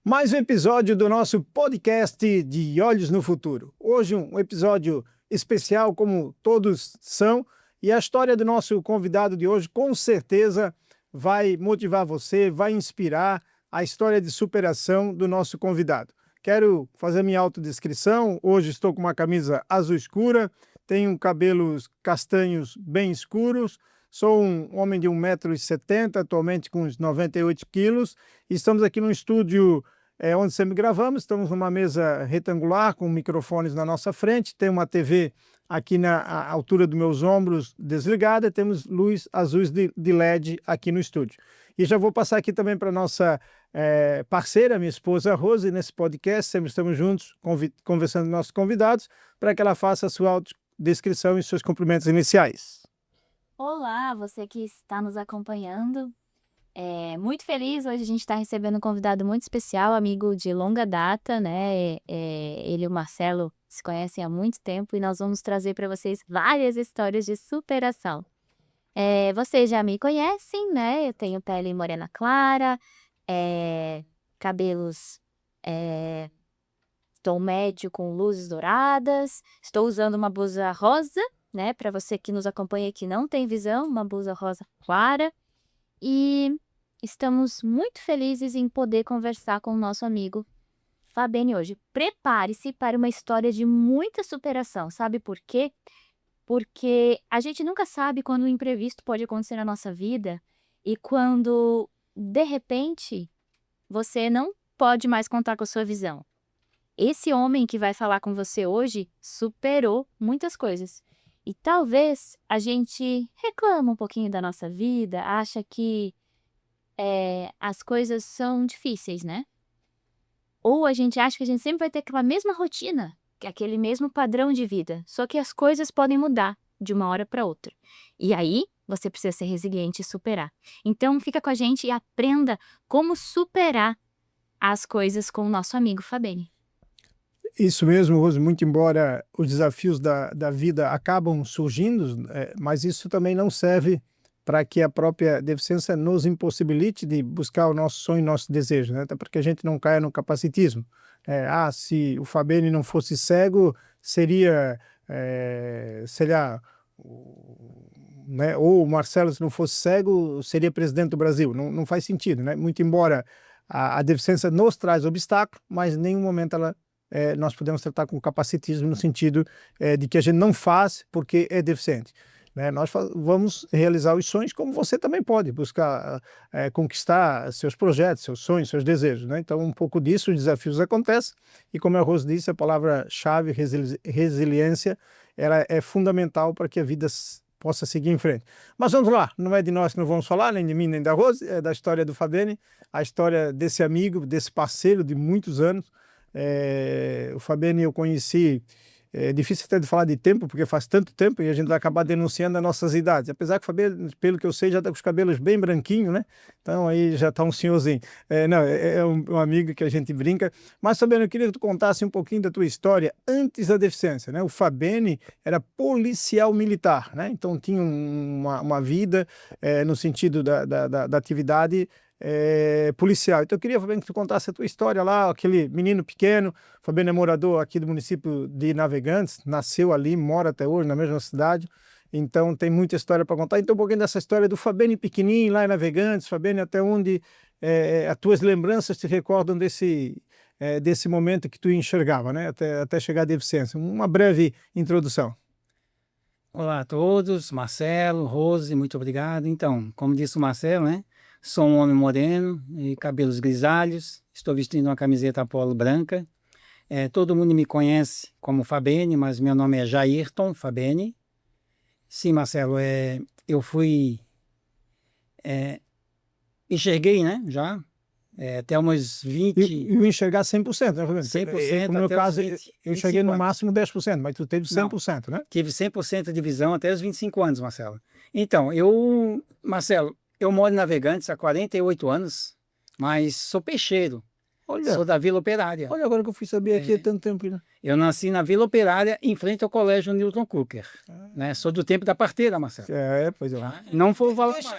Mais um episódio do nosso podcast de Olhos no Futuro. Hoje um episódio especial, como todos são, e a história do nosso convidado de hoje com certeza vai motivar você, vai inspirar a história de superação do nosso convidado. Quero fazer minha autodescrição. Hoje estou com uma camisa azul escura, tenho cabelos castanhos bem escuros, sou um homem de 1,70 m, atualmente com uns 98 quilos. Estamos aqui no estúdio onde sempre gravamos. Estamos numa mesa retangular com microfones na nossa frente, tem uma TV aqui na altura dos meus ombros desligada, temos luz azuis de LED aqui no estúdio. E já vou passar aqui também para a nossa parceira, minha esposa Rose, nesse podcast. Sempre estamos juntos conversando com nossos convidados para que ela faça a sua autodescrição e seus cumprimentos iniciais. Olá, você que está nos acompanhando. Muito feliz, hoje a gente está recebendo um convidado muito especial, amigo de longa data, né? Ele e o Marcelo se conhecem há muito tempo e nós vamos trazer para vocês várias histórias de superação. Vocês já me conhecem, né? Eu tenho pele morena clara, cabelos tom médio com luzes douradas, estou usando uma blusa rosa, né? Para você que nos acompanha e que não tem visão, uma blusa rosa clara. E estamos muito felizes em poder conversar com o nosso amigo Fabene hoje. Prepare-se para uma história de muita superação. Sabe por quê? Porque a gente nunca sabe quando um imprevisto pode acontecer na nossa vida e quando, de repente, você não pode mais contar com a sua visão. Esse homem que vai falar com você hoje superou muitas coisas. E talvez a gente reclama um pouquinho da nossa vida, acha que as coisas são difíceis, né? Ou a gente acha que a gente sempre vai ter aquela mesma rotina, aquele mesmo padrão de vida, só que as coisas podem mudar de uma hora para outra. E aí você precisa ser resiliente e superar. Então fica com a gente e aprenda como superar as coisas com o nosso amigo Fabene. Isso mesmo, Rose, muito embora os desafios da vida acabam surgindo, mas isso também não serve para que a própria deficiência nos impossibilite de buscar o nosso sonho, o nosso desejo, né? Até porque a gente não caia no capacitismo. Se o Fabene não fosse cego, seria, sei lá, né? Ou o Marcelo, se não fosse cego, seria presidente do Brasil. Não faz sentido, né? Muito embora a deficiência nos traz obstáculo, mas em nenhum momento nós podemos tratar com capacitismo no sentido de que a gente não faz porque é deficiente. Né? Nós vamos realizar os sonhos como você também pode buscar conquistar seus projetos, seus sonhos, seus desejos. Né? Então, um pouco disso, os desafios acontecem e, como a Rose disse, a palavra-chave, resiliência, ela é fundamental para que a vida possa seguir em frente. Mas vamos lá, não é de nós que não vamos falar, nem de mim, nem da Rose, é da história do Fabene, a história desse amigo, desse parceiro de muitos anos. O Fabene eu conheci, é difícil até de falar de tempo, porque faz tanto tempo e a gente vai acabar denunciando as nossas idades, apesar que o Fabene, pelo que eu sei, já está com os cabelos bem branquinhos, né? Então aí já está um senhorzinho. É um amigo que a gente brinca. Mas Fabene, eu queria que tu contasse um pouquinho da tua história antes da deficiência, né? O Fabene era policial militar, né? Então tinha uma vida no sentido da atividade policial. Então eu queria, Fabiano, que tu contasse a tua história lá, aquele menino pequeno. Fabiano é morador aqui do município de Navegantes, nasceu ali, mora até hoje na mesma cidade, então tem muita história para contar. Então um pouquinho dessa história do Fabiano pequenininho lá em Navegantes. Fabiano, até onde as tuas lembranças te recordam desse momento que tu enxergava, né? Até chegar à deficiência. Uma breve introdução. Olá a todos, Marcelo, Rose, muito obrigado. Então, como disse o Marcelo, né? Sou um homem moreno e cabelos grisalhos, estou vestindo uma camiseta polo branca. Todo mundo me conhece como Fabene, mas meu nome é Jairton Fabene. Sim, Marcelo, eu fui... enxerguei, né, já, até umas 20... E o enxergar 100%, né, Fabene? 100%, no meu caso, 20, eu enxerguei no anos. máximo 10%, mas tu teve 100%, Não, né? tive 100% de visão até os 25 anos, Marcelo. Então, Marcelo, eu moro em Navegantes há 48 anos, mas sou peixeiro. Olha, Sou da Vila Operária. olha agora que eu fui saber aqui há tanto tempo. Né? Eu nasci na Vila Operária, em frente ao Colégio Newton Cooker. Né? Sou do tempo da parteira, Marcelo. Pois é. Não vou falar Deixa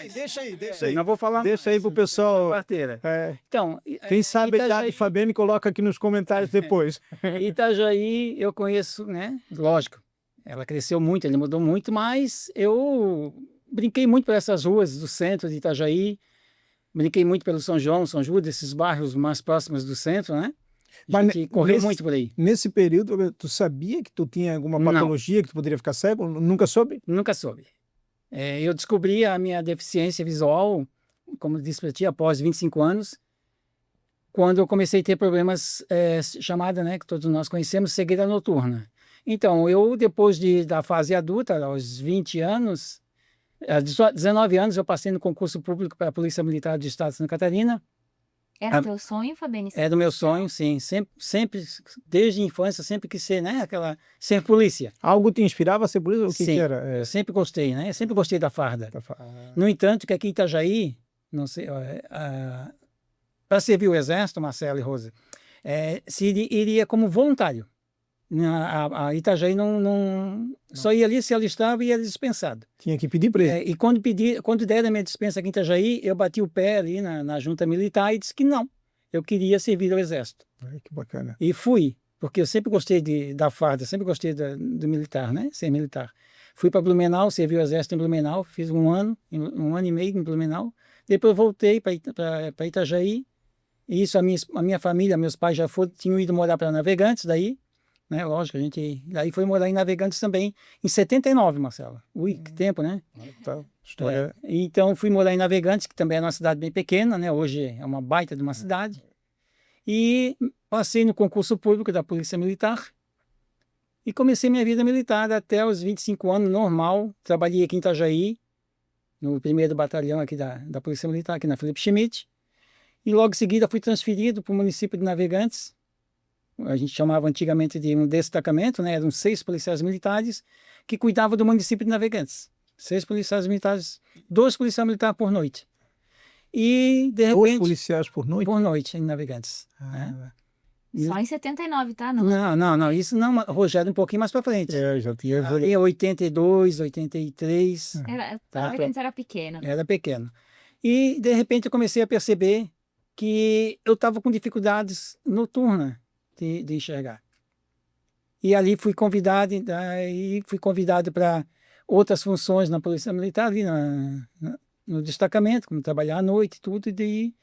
mais. aí. Não vou falar Deixa mais aí pro da pessoal. parteira. Então, Então, quem sabe a idade Itajaí, de Fabiane, coloca aqui nos comentários depois. Itajaí eu conheço, né? Lógico, ela cresceu muito, ele mudou muito, mas eu brinquei muito por essas ruas do centro de Itajaí, brinquei muito pelo São João, São Judas, esses bairros mais próximos do centro, né? A Mas gente correu muito por aí. Nesse período, tu sabia que tu tinha alguma Não. patologia que tu poderia ficar cego? Nunca soube? Nunca soube. Eu descobri a minha deficiência visual, como disse para ti, após 25 anos, quando eu comecei a ter problemas, chamada, né, que todos nós conhecemos, cegueira noturna. Então, eu, depois da fase adulta, aos 20 anos, 19 anos, eu passei no concurso público para a Polícia Militar do Estado de Santa Catarina. Era teu sonho, Fabiane? É do meu sonho, sim. Sempre, desde a infância, sempre quis ser, né, ser polícia. Algo te inspirava a ser polícia? O que Sim, era? eu sempre gostei, né? Eu sempre gostei da farda. Ah, No entanto, que aqui em Itajaí, não sei, para servir o Exército, Marcelo e Rosa, iria como voluntário. A Itajaí não só ia ali se alistava e era dispensado. tinha que pedir para ele. E quando deram a minha dispensa aqui em Itajaí, eu bati o pé ali na junta militar e disse que não, eu queria servir ao Exército. Ai, que bacana. E fui, porque eu sempre gostei da farda, sempre gostei do militar, né? Ser militar. Fui para Blumenau, servi o Exército em Blumenau, fiz um ano e meio em Blumenau. Depois voltei para Itajaí. E isso, a minha família, meus pais já tinham ido morar para Navegantes daí. Né? Lógico, a gente daí foi morar em Navegantes também, em 79, Marcelo. Ui, que tempo, né? Tá. História. Então, fui morar em Navegantes, que também é uma cidade bem pequena, né? Hoje é uma baita de uma cidade. E passei no concurso público da Polícia Militar e comecei minha vida militar até os 25 anos, normal. Trabalhei aqui em Itajaí, no 1º Batalhão aqui da Polícia Militar, aqui na Felipe Schmidt. E logo em seguida fui transferido para o município de Navegantes. A gente chamava antigamente de um destacamento, né? Eram 6 policiais militares que cuidavam do município de Navegantes. 6 policiais militares, 2 policiais militares por noite. E, de repente... 2 policiais por noite? Por noite, em Navegantes. Né? Só em 79, tá? Não, isso não, Rogério, um pouquinho mais para frente. Já tinha... Em 82, 83. Navegantes era pequeno. Era pequeno. E, de repente, eu comecei a perceber que eu estava com dificuldades noturnas de enxergar. E ali fui convidado para outras funções na Polícia Militar, ali no destacamento, como trabalhar à noite e tudo, e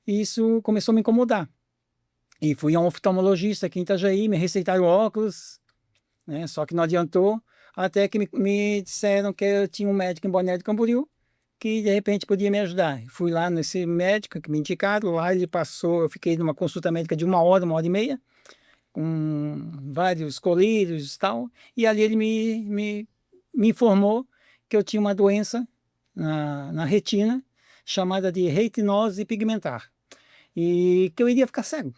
isso começou a me incomodar. E fui a um oftalmologista aqui em Itajaí, me receitaram óculos, né, só que não adiantou, até que me disseram que eu tinha um médico em Balneário de Camboriú, que de repente podia me ajudar. Fui lá nesse médico que me indicaram, lá ele passou, eu fiquei numa consulta médica de 1 hora e meia, com vários colírios e tal, e ali ele me informou que eu tinha uma doença na retina, chamada de retinose pigmentar, e que eu iria ficar cego.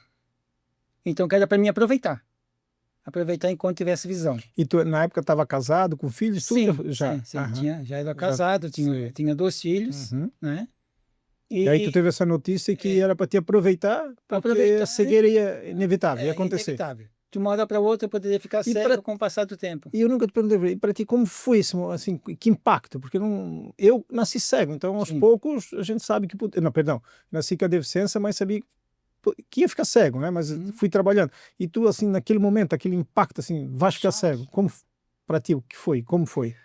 Então, que era para mim aproveitar enquanto tivesse visão. E tu, na época, estava casado, com filhos? Sim, tudo? Já. sim, já era casado, tinha 2 filhos, né? E aí tu teve essa notícia que era para te aproveitar, porque a cegueira ia inevitável, ia acontecer. Inevitável. De uma hora para outra eu poderia ficar cego com o passar do tempo. E eu nunca te perguntei, e para ti, como foi esse, assim, que impacto? Porque eu nasci cego, então aos poucos a gente sabe que... Não, perdão, nasci com a deficiência, mas sabia que ia ficar cego, né? Mas fui trabalhando. E tu, assim, naquele momento, aquele impacto, assim, vais ficar cego. Como para ti, o que foi? Como foi?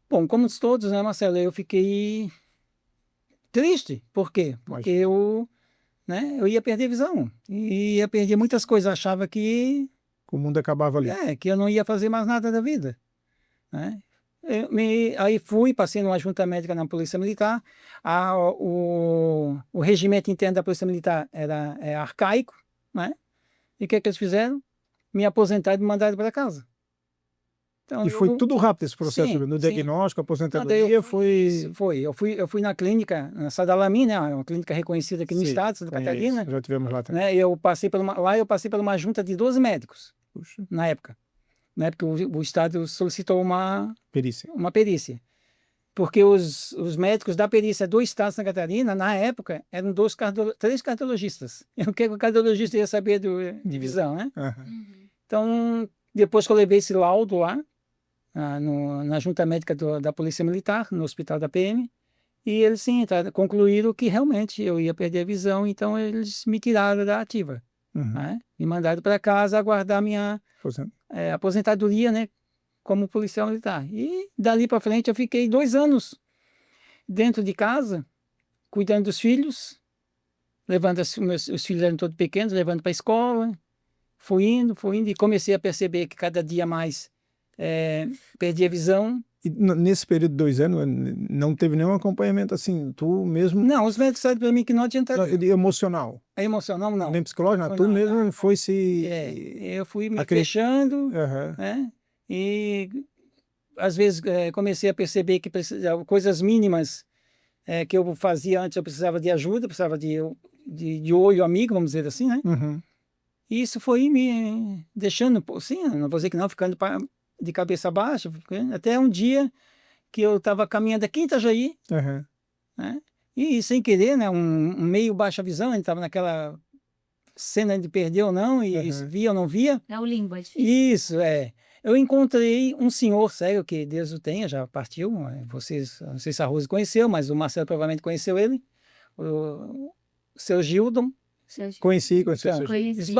Bom, como todos, né, Marcelo? Eu fiquei triste. Por quê? Porque eu ia perder visão. E ia perder muitas coisas. Eu achava que o mundo acabava ali. Que eu não ia fazer mais nada da vida. Né? Aí passei numa junta médica na Polícia Militar. O regimento interno da Polícia Militar é arcaico, né? E o que eles fizeram? Me aposentaram e me mandaram para casa. Então, e foi tudo rápido esse processo, no diagnóstico, aposentadoria, foi... Eu fui na clínica, na Sadalami, né? Uma clínica reconhecida aqui no estado, Santa Catarina. Já tivemos lá também. Né? Eu passei por uma junta de 12 médicos, na época. Na época o estado solicitou uma perícia. porque os médicos da perícia do estado de Santa Catarina, na época, eram 3 cardiologistas. O que o cardiologista ia saber de visão, né? Aham. Então, depois que eu levei esse laudo lá, na junta médica da Polícia Militar, no hospital da PM, e eles sim concluíram que realmente eu ia perder a visão, então eles me tiraram da ativa, Uhum. né? Me mandaram para casa aguardar minha aposentadoria, né, como policial militar. E dali para frente eu fiquei 2 anos dentro de casa, cuidando dos filhos, levando os filhos eram todos pequenos, levando para a escola, fui indo, e comecei a perceber que cada dia mais perdia a visão. E nesse período de 2 anos, não teve nenhum acompanhamento assim, tu mesmo? Não, os médicos disseram para mim que não adianta. Emocional? Emocional, não. Nem psicológico, não. Tu Não, mesmo foi se... eu fui me fechando, Aham. né? E às vezes comecei a perceber que precisava, coisas mínimas que eu fazia antes, eu precisava de ajuda, precisava de olho amigo, vamos dizer assim, né? Uhum. E isso foi me deixando, sim, não vou dizer que não, ficando de cabeça baixa, até um dia que eu estava caminhando aqui em Itajaí, Aham. né? E sem querer, né? Um meio baixa visão, a gente estava naquela cena de perder ou não, e Uhum. via ou não via. É o limbo, é difícil. Isso, Eu encontrei um senhor cego, que Deus o tenha, já partiu. Vocês, não sei se a Rose conheceu, mas o Marcelo provavelmente conheceu ele. O seu Gildon. Conheci. Então, Conheci.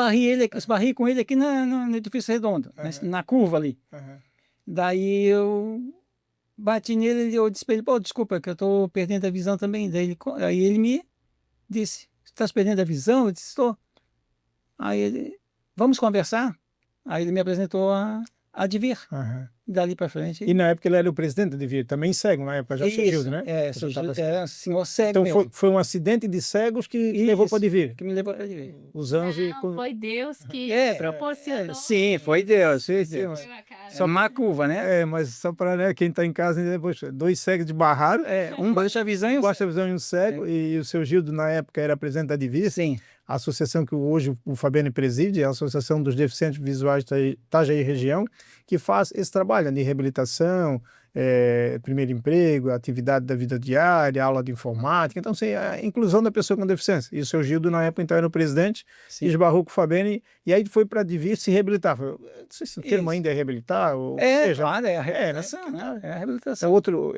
esbarrei com ele aqui no edifício redondo, na curva ali. Aham. Daí eu bati nele e eu disse para ele, pô, desculpa, que eu estou perdendo a visão também. Aí ele me disse, estás perdendo a visão? Eu disse, estou. Aí ele, vamos conversar? Aí ele me apresentou a Advir, Aham. dali para frente. E na época ele era o presidente da Advir, também cego, na época já surgiu, né? Surgiu, senhor cego Então mesmo, foi um acidente de cegos que levou para Advir. que me levou a Advir. Os anos e... Não, foi Deus que proporcionou. Sim, foi Deus. Foi Sim, Deus. Foi uma cara. Só uma curva, né? mas só para quem está em casa, poxa, 2 cegos de barrado, Um baixa visão e um baixa visão e um cego, e o seu Gildo na época era presidente da Advir, Sim. a associação que hoje o Fabiano preside, a Associação dos Deficientes Visuais de Itajaí Região, que faz esse trabalho de reabilitação, primeiro emprego, atividade da vida diária, aula de informática, então assim, a inclusão da pessoa com deficiência. E o seu Gildo na época então era o presidente, Sim. esbarrou com o Fabiano e aí foi para a Advir se reabilitar. Não sei se o termo ainda é reabilitar, ou seja, Claro, a reabilitação, né? É a reabilitação. é outro...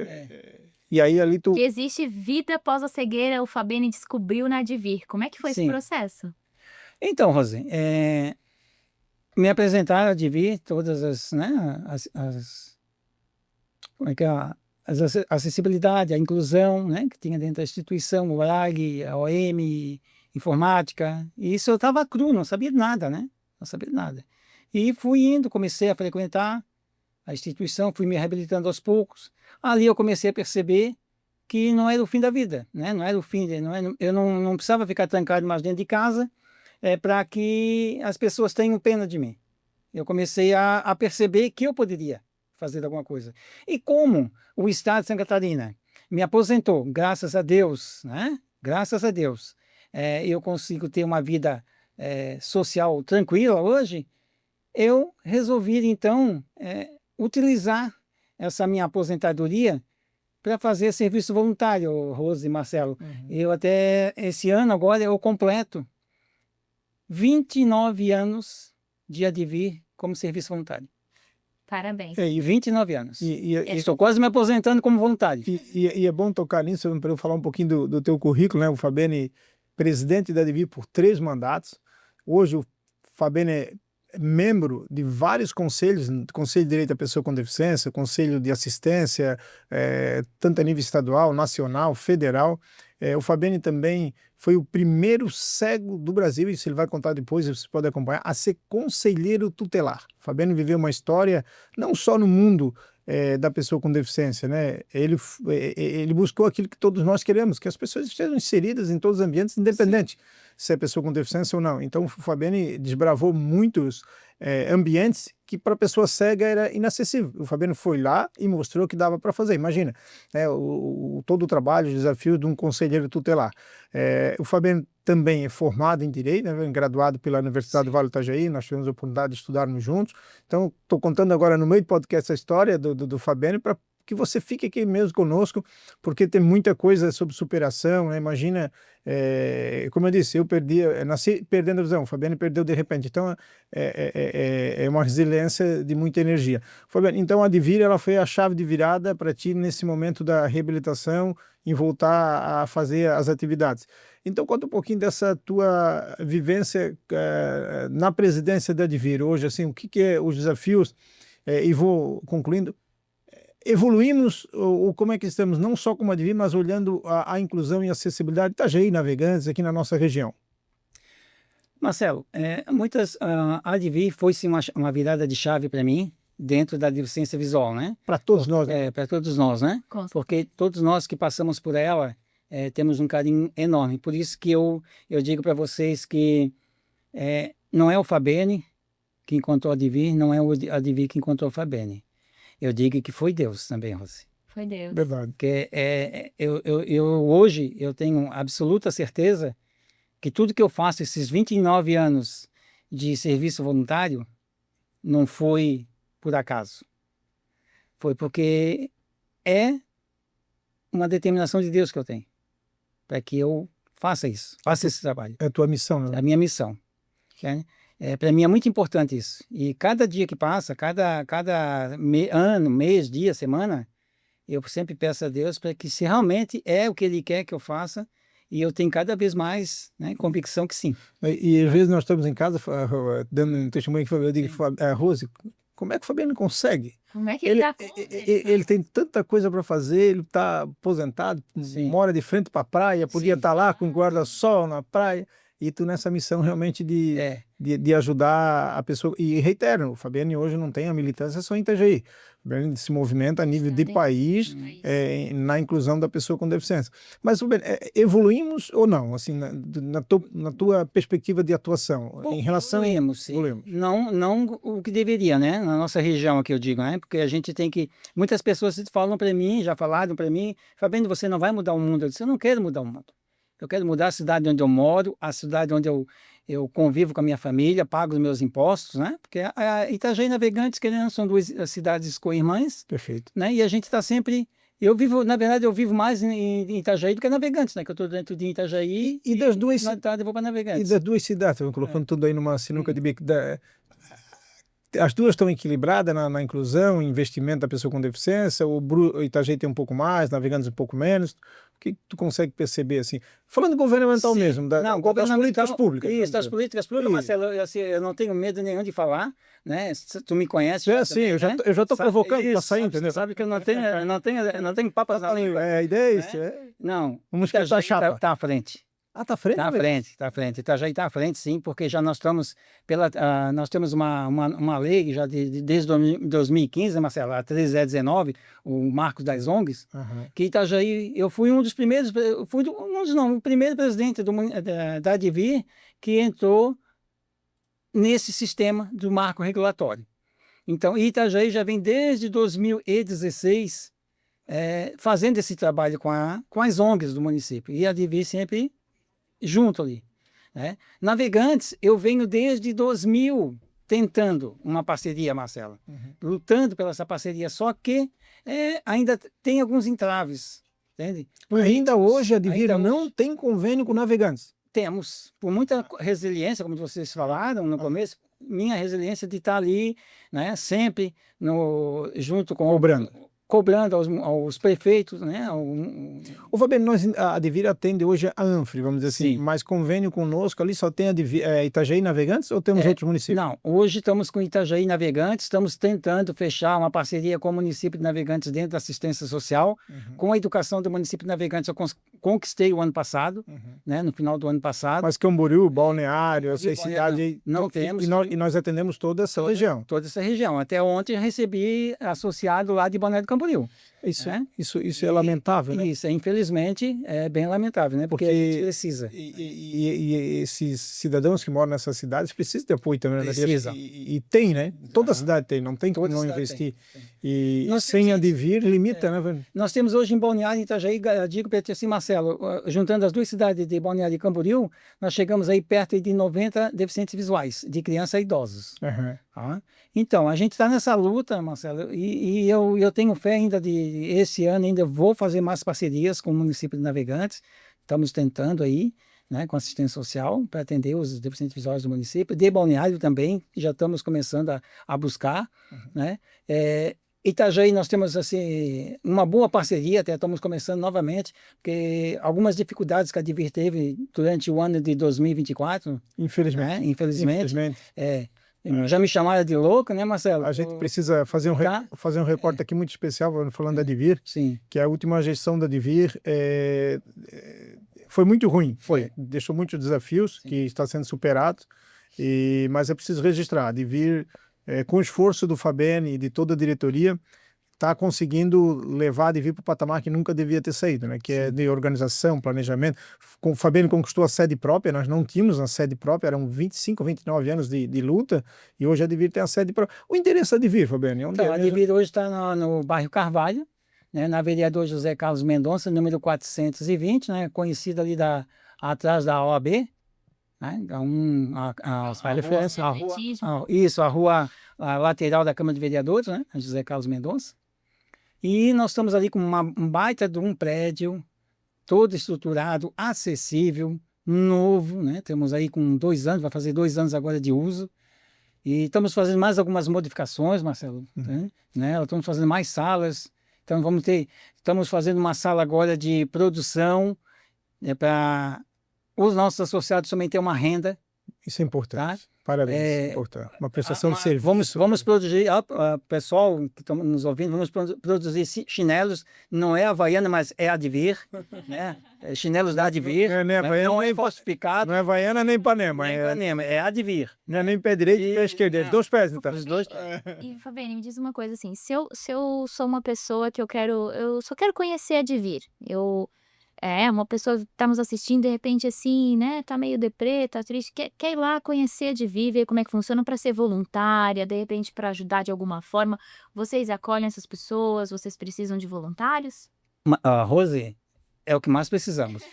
E aí ali tu... Que existe vida após a cegueira, o Fabiane descobriu na Advir. Como é que foi esse Sim. processo? Então, Rose, me apresentaram a Advir todas as, né, como é que é, a acessibilidade, a inclusão, né, que tinha dentro da instituição, o horário, a OM, informática, e isso eu estava cru, não sabia nada, né? Não sabia nada. E fui indo, comecei a frequentar a instituição, fui me reabilitando aos poucos. Ali eu comecei a perceber que não era o fim da vida, né? Não era o fim, eu não precisava ficar trancado mais dentro de casa para que as pessoas tenham pena de mim. Eu comecei a perceber que eu poderia fazer alguma coisa. E como o Estado de Santa Catarina me aposentou, graças a Deus, né? Graças a Deus, eu consigo ter uma vida social tranquila hoje, eu resolvi, então, utilizar essa minha aposentadoria para fazer serviço voluntário, Rose e Marcelo. Eu até esse ano, agora, eu completo 29 anos de Advir como serviço voluntário. Parabéns. E 29 anos. E Estou quase me aposentando como voluntário. E é bom tocar nisso, para eu falar um pouquinho do teu currículo, né? O Fabiane, presidente da Advir por 3 mandatos. Hoje o Fabiane é membro de vários conselhos, Conselho de Direito à Pessoa com Deficiência, Conselho de Assistência, tanto a nível estadual, nacional, federal. O Fabiane também foi o primeiro cego do Brasil, isso ele vai contar depois, você pode acompanhar, a ser conselheiro tutelar. O Fabiane viveu uma história não só no mundo da pessoa com deficiência, né? Ele buscou aquilo que todos nós queremos, que as pessoas estejam inseridas em todos os ambientes, independente se é pessoa com deficiência ou não. Então o Fabiane desbravou muitos ambientes que para a pessoa cega era inacessível. O Fabiano foi lá e mostrou que dava para fazer. Imagina, todo o trabalho, o desafio de um conselheiro tutelar. O Fabiano também é formado em Direito, né, graduado pela Universidade do Vale do Itajaí, nós tivemos a oportunidade de estudarmos juntos. Então, estou contando agora no meio do podcast a história do Fabiano para que você fique aqui mesmo conosco, porque tem muita coisa sobre superação, né? Imagina, como eu disse, eu nasci perdendo a visão, o Fabiano perdeu de repente, então é uma resiliência de muita energia. Fabiano, então a Advir, ela foi a chave de virada para ti nesse momento da reabilitação, em voltar a fazer as atividades. Então, conta um pouquinho dessa tua vivência na presidência da Advir hoje, assim, o que é os desafios, e vou concluindo, evoluímos, ou como é que estamos, não só como Advir, mas olhando a inclusão e acessibilidade de Itajaí, Navegantes, aqui na nossa região. Marcelo, a Advir foi sim uma virada de chave para mim, dentro da deficiência visual, né? Para todos nós, né? Para todos nós, né? Porque todos nós que passamos por ela temos um carinho enorme. Por isso que eu digo para vocês que não é o Fabene que encontrou a Advir, não é o Advir que encontrou o Fabene. Eu digo que foi Deus também, Rose. Foi Deus. Verdade. Porque hoje eu tenho absoluta certeza que tudo que eu faço, esses 29 anos de serviço voluntário, não foi por acaso. Foi porque é uma determinação de Deus que eu tenho, para que eu faça isso, faça esse trabalho. É a tua missão, né? É a minha missão. Né? Para mim é muito importante isso. E cada dia que passa, cada ano, mês, dia, semana, eu sempre peço a Deus para que, se realmente é o que Ele quer que eu faça, e eu tenho cada vez mais, né, convicção que sim. E às vezes nós estamos em casa, dando um testemunho que eu digo, Rose, como é que o Fabiano consegue? Como é que ele tem tanta coisa para fazer, ele está aposentado, Sim. mora de frente para a praia, podia Sim. estar lá com guarda-sol na praia, e tu nessa missão realmente de ajudar a pessoa. E reitero, o Fabiano hoje não tem a militância só em Itajaí. O Fabiano se movimenta a nível de país, na inclusão da pessoa com deficiência. Mas, Fabiano, evoluímos ou não, assim, na tua perspectiva de atuação? Em relação Evoluímos, sim. Não o que deveria, né? Na nossa região aqui eu digo, né? Porque a gente tem que... Muitas pessoas falam para mim, já falaram para mim, Fabiano, você não vai mudar o mundo. Eu disse, eu não quero mudar o mundo. Eu quero mudar a cidade onde eu moro, a cidade onde eu convivo com a minha família, pago os meus impostos, né? Porque a Itajaí e Navegantes, querendo, são duas cidades co-irmãs. Perfeito. Né? E a gente está sempre... na verdade, eu vivo mais em Itajaí do que Navegantes, né? Que eu estou dentro de Itajaí e das duas... na tarde eu vou para Navegantes. E das duas cidades, estão colocando tudo aí numa sinuca de bico. As duas estão equilibradas na inclusão, investimento da pessoa com deficiência, o Itajaí tem um pouco mais, Navegantes um pouco menos. O que tu consegue perceber, assim? Falando governamental mesmo, das políticas públicas. Isso, das políticas públicas, Marcelo, eu não tenho medo nenhum de falar, né? Tu me conhece. Sim, eu já estou provocando para sair, entendeu? Sabe que eu não tenho papas na língua. A ideia é isso, Não, vamos escutar a chapa. Está à frente. Está à frente? Está à frente. Itajaí está à frente, sim, porque já nós estamos nós temos uma lei já desde 2015, Marcelo, a 1319, o Marcos das ONGs, que Itajaí, eu fui um dos primeiros, o primeiro presidente da Advir que entrou nesse sistema do marco regulatório. Então, Itajaí já vem desde 2016 fazendo esse trabalho com as ONGs do município, e a Advir sempre junto ali. Né? Navegantes, eu venho desde 2000 tentando uma parceria, Marcelo, lutando pela essa parceria, só que ainda tem alguns entraves, entende? Ainda hoje a Advir não tem convênio com Navegantes. Temos, por muita resiliência, como vocês falaram no começo, minha resiliência de estar ali, né, sempre junto com cobrando aos prefeitos, né? O Fabiano, a Advir atende hoje a Anfre, vamos dizer assim, mas convênio conosco ali só tem Itajaí Navegantes ou temos outros municípios? Não, hoje estamos com Itajaí Navegantes, estamos tentando fechar uma parceria com o município de Navegantes dentro da assistência social, com a educação do município de Navegantes eu conquistei o ano passado, né? No final do ano passado. Mas Camboriú, Balneário, essas cidades aí... Não temos. E nós atendemos toda essa região. Toda essa região. Até ontem eu recebi associado lá de Balneário do Camboriú. Isso é lamentável, né? Isso, infelizmente, é bem lamentável, né? Porque a gente precisa. E esses cidadãos que moram nessas cidades precisam de apoio também. Precisam. E tem, né? Toda cidade tem, não tem como não investir. E sem Advir, limita, né, velho? Nós temos hoje em Balneário e Itajaí, digo para ti assim, Marcelo, juntando as duas cidades de Balneário e Camboriú, nós chegamos aí perto de 90 deficientes visuais, de crianças a idosos. Então, a gente está nessa luta, Marcelo, e eu tenho fé ainda de esse ano ainda vou fazer mais parcerias com o município de Navegantes. Estamos tentando aí, né, com assistência social para atender os deficientes visuais do município. De Balneário também, já estamos começando a buscar, né? Itajaí nós temos assim uma boa parceria, até estamos começando novamente, porque algumas dificuldades que a Advir teve durante o ano de 2024, Infelizmente. né? Infelizmente, Infelizmente. já me chamaram de louco, né, Marcelo? A gente precisa fazer um reporte aqui muito especial, falando da Advir, Sim. que a última gestão da Advir foi muito ruim. Deixou muitos desafios que está sendo superado, mas é preciso registrar. A Advir, com o esforço do Fabene e de toda a diretoria, está conseguindo levar a Advir para o patamar que nunca devia ter saído, né? Que é de organização, planejamento. O Fabene conquistou a sede própria, nós não tínhamos a sede própria, eram 25, 29 anos de luta, e hoje a Advir tem a sede própria. O endereço da Advir, Fabene? Então, a Advir hoje está no bairro Carvalho, né, na Vereador José Carlos Mendonça, número 420, né, conhecida ali atrás da OAB, né, a rua lateral da Câmara de Vereadores, né, a José Carlos Mendonça. E nós estamos ali com um baita de um prédio, todo estruturado, acessível, novo, né, temos aí com 2 anos, vai fazer 2 anos agora de uso. E estamos fazendo mais algumas modificações, Marcelo, né, estamos fazendo mais salas. Então estamos fazendo uma sala agora de produção para os nossos associados também ter uma renda. Isso é importante. Tá? Parabéns, é importante. Uma prestação de serviço. Vamos produzir, pessoal que estão nos ouvindo, vamos produzir chinelos, não é Havaiana, mas é Advir, né? Chinelos da Advir, não é falsificado. Não é Havaiana nem Ipanema. Nem Ipanema, é Advir. Não é nem pé direito nem pé esquerdo, é 2 pés, então. Os 2 pés. E, Fabene, me diz uma coisa assim, se eu sou uma pessoa que eu só quero conhecer a Advir, uma pessoa que está nos assistindo, de repente, assim, né, tá meio deprê, tá triste, quer ir lá conhecer a Advir, ver como é que funciona para ser voluntária, de repente, para ajudar de alguma forma. Vocês acolhem essas pessoas? Vocês precisam de voluntários? Rose, é o que mais precisamos.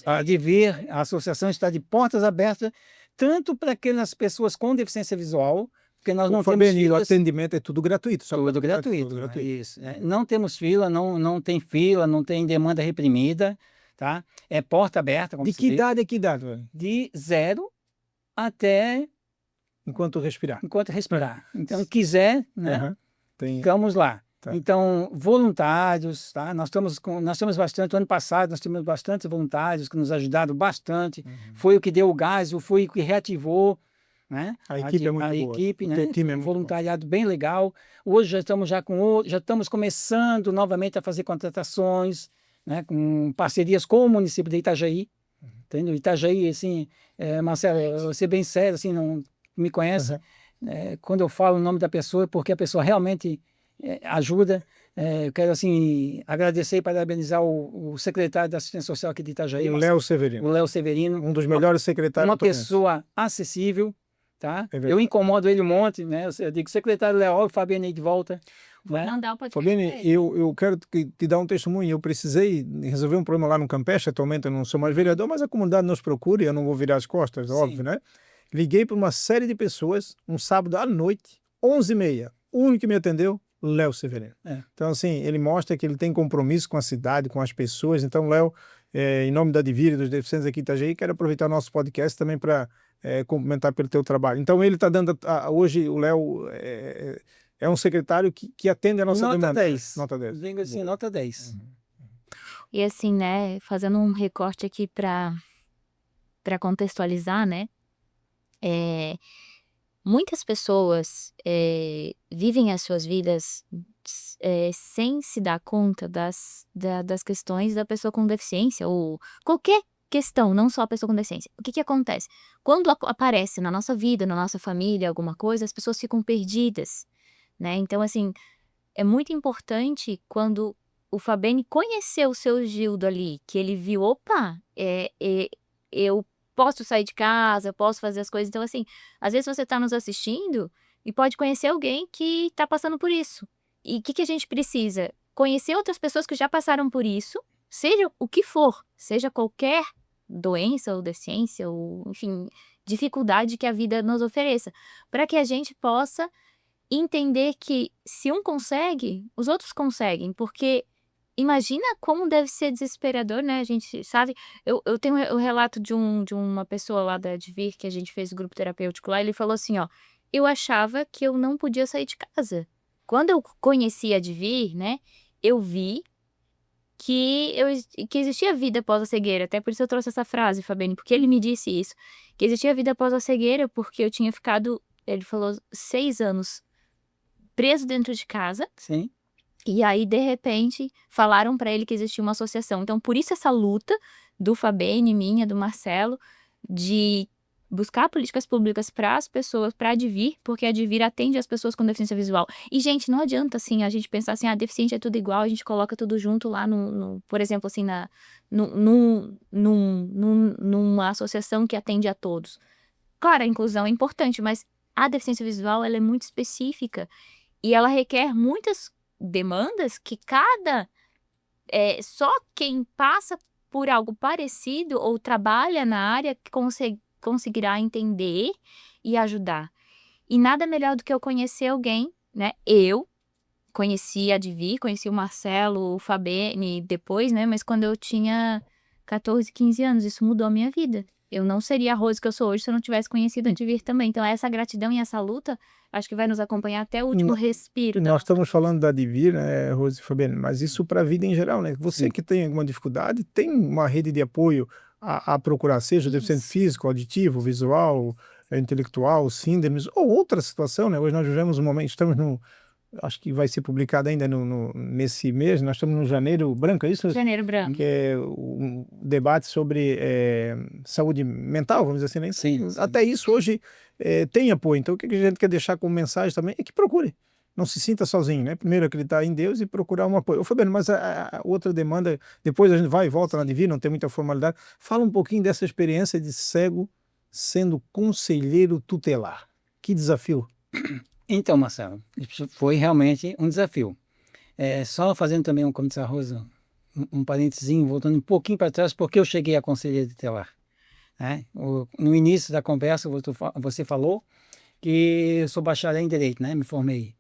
A Advir, a associação está de portas abertas, tanto para aquelas pessoas com deficiência visual, porque nós não temos filas. O atendimento é tudo gratuito. Tudo gratuito. Isso. Não temos fila, não tem fila, não tem demanda reprimida, tá? É porta aberta. De que idade a que idade? De 0 até... Enquanto respirar. Então, quiser, né? Ficamos lá. Tá. Então, voluntários, tá? Nós temos bastante, ano passado nós tivemos bastante voluntários que nos ajudaram bastante. Foi o que deu o gás, foi o que reativou, né? A equipe é muito boa. Equipe, né? Time é voluntariado bom. Bem legal. Hoje já estamos começando novamente a fazer contratações, né? Com parcerias com o município de Itajaí. Entendeu? Itajaí, assim, Marcelo, eu vou ser bem sério, assim, não me conhece. Quando eu falo o nome da pessoa é porque a pessoa realmente ajuda. Eu quero, assim, agradecer e parabenizar o secretário da Assistência Social aqui de Itajaí. O Léo Severino. Um dos melhores secretários. Uma pessoa acessível. Tá? Eu incomodo ele um monte, né? Eu digo, secretário Léo, o Fabiane aí de volta. Né? Fabiane, eu quero te dar um testemunho. Eu precisei resolver um problema lá no Campeche. Atualmente eu não sou mais vereador, mas a comunidade nos procura e eu não vou virar as costas, óbvio, né? Liguei para uma série de pessoas, um sábado à noite, 11h30. O único que me atendeu, Léo Severino. Então, assim, ele mostra que ele tem compromisso com a cidade, com as pessoas. Então, Léo, em nome da Advir e dos deficientes aqui em Itajaí, quero aproveitar o nosso podcast também para cumprimentar pelo teu trabalho. Então, ele está dando... hoje, o Léo é um secretário que atende a nossa demanda. Nota 10. Digo assim, nota 10. E assim, né, fazendo um recorte aqui para contextualizar, né, muitas pessoas vivem as suas vidas sem se dar conta das questões da pessoa com deficiência ou qualquer questão, não só a pessoa com deficiência. O que acontece? Quando aparece na nossa vida, na nossa família, alguma coisa, as pessoas ficam perdidas, né? Então, assim, é muito importante quando o Fabene conheceu o seu Gildo ali, que ele viu, opa, eu posso sair de casa, eu posso fazer as coisas. Então, assim, às vezes você está nos assistindo e pode conhecer alguém que está passando por isso. E o que a gente precisa? Conhecer outras pessoas que já passaram por isso, seja o que for, seja qualquer doença ou deficiência, ou, enfim, dificuldade que a vida nos ofereça, para que a gente possa entender que se um consegue, os outros conseguem, porque imagina como deve ser desesperador, né, a gente sabe, eu tenho o relato de uma pessoa lá da Advir, que a gente fez o grupo terapêutico lá, ele falou assim, ó: "Eu achava que eu não podia sair de casa. Quando eu conheci a Advir, né, eu vi que existia vida após a cegueira", até por isso eu trouxe essa frase, Fabiane, porque ele me disse isso, que existia vida após a cegueira, porque eu tinha ficado, ele falou, 6 anos preso dentro de casa, Sim. e aí, de repente, falaram para ele que existia uma associação. Então, por isso essa luta do Fabene, minha, do Marcelo, de buscar políticas públicas para as pessoas, para a Advir, porque a Advir atende as pessoas com deficiência visual. E, gente, não adianta, assim, a gente pensar assim, deficiente é tudo igual, a gente coloca tudo junto lá por exemplo, assim, numa associação que atende a todos. Claro, a inclusão é importante, mas a deficiência visual, ela é muito específica e ela requer muitas demandas que só quem passa por algo parecido ou trabalha na área conseguirá entender e ajudar. E nada melhor do que eu conhecer alguém, né? Eu conheci a Advir, conheci o Marcelo, o Fabene depois, né? Mas quando eu tinha 14, 15 anos, isso mudou a minha vida. Eu não seria a Rose que eu sou hoje se eu não tivesse conhecido a Advir também. Então, essa gratidão e essa luta, acho que vai nos acompanhar até o último respiro. Nós estamos falando da Advir, né, Rose e Fabiane, mas isso para a vida em geral, né? Você Sim. que tem alguma dificuldade, tem uma rede de apoio a procurar, seja deficiente Isso. físico, auditivo, visual, intelectual, síndromes, ou outra situação, né? Hoje nós vivemos um momento, estamos no, acho que vai ser publicado ainda nesse mês, nós estamos no Janeiro Branco, é isso? Janeiro Branco. Que é um debate sobre saúde mental, vamos dizer assim, né? Sim, sim. Até isso hoje tem apoio. Então, o que a gente quer deixar como mensagem também é que procure. Não se sinta sozinho, né? Primeiro acreditar em Deus e procurar um apoio. Ô, Fabiano, mas a outra demanda, depois a gente vai e volta na Advir, não tem muita formalidade. Fala um pouquinho dessa experiência de cego sendo conselheiro tutelar. Que desafio. Então, Marcelo, isso foi realmente um desafio. Só fazendo também, como disse a Rosa, um parentezinho, voltando um pouquinho para trás, porque eu cheguei a conselheiro tutelar. Né? No início da conversa, você falou que eu sou bacharel em Direito, né? Me formei.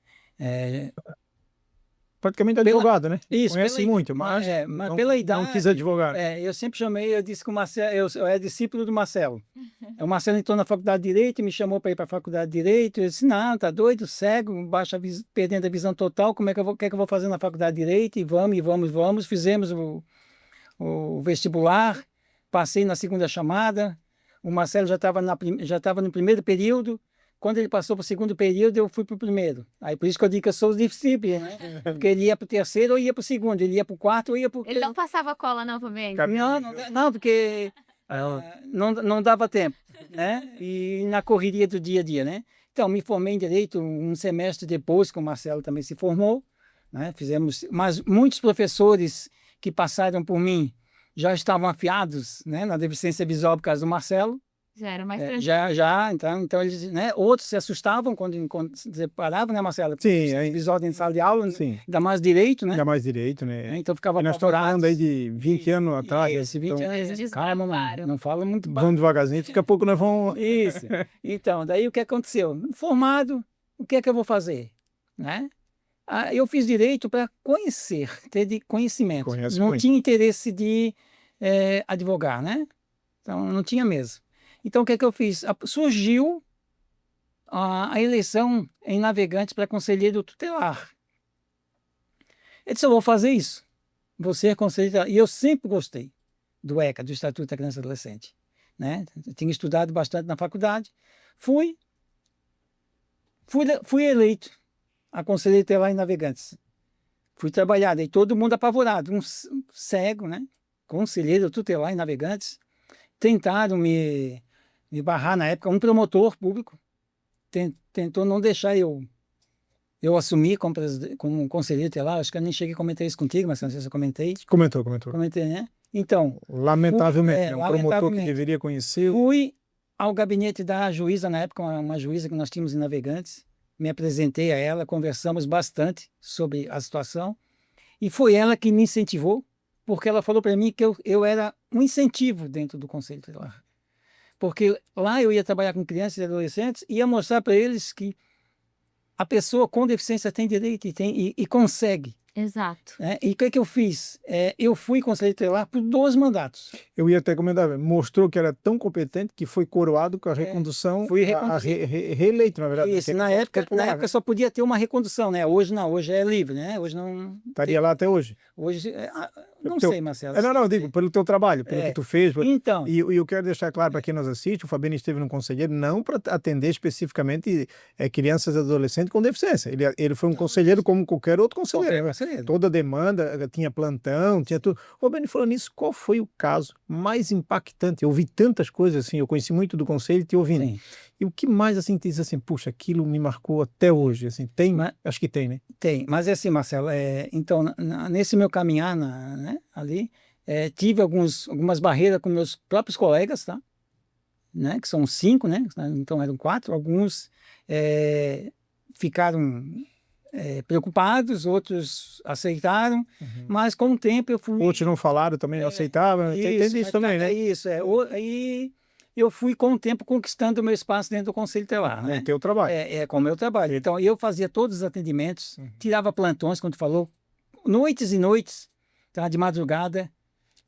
Praticamente advogado, né? Isso, Conhece muito, mas, mas não, pela idade, não quis advogar. eu sempre chamei, eu disse que o Marcelo, eu era discípulo do Marcelo. O Marcelo entrou na faculdade de Direito, me chamou para ir para a faculdade de Direito. Eu disse, não, tá doido, cego, perdendo a visão total, como é que que é que eu vou fazer na faculdade de Direito? E vamos. Fizemos o vestibular, passei na segunda chamada, o Marcelo já estava no primeiro período. Quando ele passou para o segundo período, eu fui para o primeiro. Aí por isso que eu digo que eu sou discípulo, né? Porque ele ia para o terceiro ou ia para o segundo, ele ia para o quarto ou ia para o... Ele não passava cola, não, Fabiane? Não, porque não dava tempo, né? E na correria do dia a dia, né? Então, me formei em Direito um semestre depois que o Marcelo também se formou, né? Mas muitos professores que passaram por mim já estavam afiados, né, na deficiência visual por causa do Marcelo. Já era mais tranquilo. Então eles, né, outros se assustavam quando se deparavam, né, Marcelo? Sim, visual dentro de sala de aula, sim. ainda mais direito, né? Ainda mais direito, né? Então ficava E nós estamos apavorado. falando aí de 20 anos atrás. Esse 20 então, anos, calma, mano, não fala muito baixo. vamos devagarzinho, daqui a pouco nós vamos... Isso. Então, daí o que aconteceu? Formado, o que é que eu vou fazer? Né? Eu fiz Direito para conhecer, ter de conhecimento. Conhece Não muito. tinha interesse de advogar, né? Então, não tinha mesmo. Então, o que é que eu fiz? Surgiu a eleição em Navegantes para conselheiro tutelar. Eu disse, eu vou fazer isso. Vou ser conselheiro tutelar. E eu sempre gostei do ECA, do Estatuto da Criança e Adolescente. Né? Eu tinha estudado bastante na faculdade. Fui eleito a conselheiro tutelar em Navegantes. Fui trabalhar, daí todo mundo apavorado. Um cego, né? Conselheiro tutelar em Navegantes. Tentaram me barrar na época. Um promotor público tentou não deixar eu assumir como conselheiro tutelar. Acho que eu nem cheguei a comentar isso contigo, mas não sei se eu comentei. Comentou. Comentei, né? Então... Lamentavelmente, um promotor que deveria conhecer... Fui ao gabinete da juíza, na época, uma juíza que nós tínhamos em Navegantes. Me apresentei a ela, conversamos bastante sobre a situação. E foi ela que me incentivou, porque ela falou para mim que eu era um incentivo dentro do Conselho Tutelar. Porque lá eu ia trabalhar com crianças e adolescentes e ia mostrar para eles que a pessoa com deficiência tem direito e consegue. Exato. Né? E o que é que eu fiz? Eu fui conselheiro tutelar por 2 mandatos. Eu ia até comentar, mostrou que era tão competente que foi coroado com a recondução, fui reeleito, na verdade. Isso, na época só podia ter uma recondução, né? Hoje não, hoje é livre, né? Hoje não... Estaria lá até hoje. Hoje, não sei, Marcelo. Não, digo, pelo teu trabalho, pelo que tu fez. Então... E eu quero deixar claro para quem nos assiste, o Fabiano esteve no conselheiro não para atender especificamente crianças e adolescentes com deficiência. Ele foi um conselheiro como qualquer outro conselheiro. Toda demanda, tinha plantão, tinha tudo. Ô, Beni, falando nisso, qual foi o caso mais impactante? Eu ouvi tantas coisas assim, eu conheci muito do conselho te ouvindo. Sim. E o que mais assim te diz assim, puxa, aquilo me marcou até hoje, assim, tem? Acho que tem, né? Tem, mas é assim, Marcelo, então, nesse meu caminhar né, ali, tive algumas barreiras com meus próprios colegas, tá? Né, que são 5, né? Então eram 4, alguns ficaram preocupados, outros aceitaram, mas com o tempo eu fui... Outros não falaram também, não aceitavam, tem isso também, né? Isso, aí eu fui com o tempo conquistando o meu espaço dentro do Conselho Tutelar, né? Com o teu trabalho. Com o meu trabalho. Então, eu fazia todos os atendimentos, tirava plantões, quando tu falou, noites e noites, tá? De madrugada.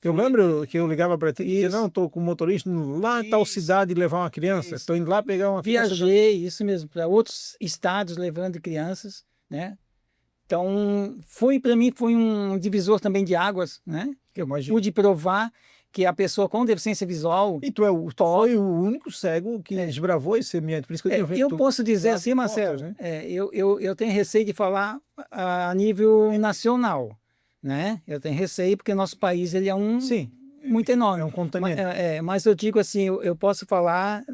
Eu lembro que eu ligava para ti e dizia, não, estou com o motorista lá em tal cidade levar uma criança, estou indo lá pegar uma criança. Viajei, isso mesmo, para outros estados levando crianças, né? Então, para mim, foi um divisor também de águas, né? Eu imagino. Pude provar que a pessoa com deficiência visual... E tu foi o único cego que desbravou esse ambiente, por isso que eu posso dizer assim, Marcelo, né? Eu tenho receio de falar a nível nacional, né? Eu tenho receio porque nosso país ele é muito enorme. É um continente. Mas eu digo assim, eu posso falar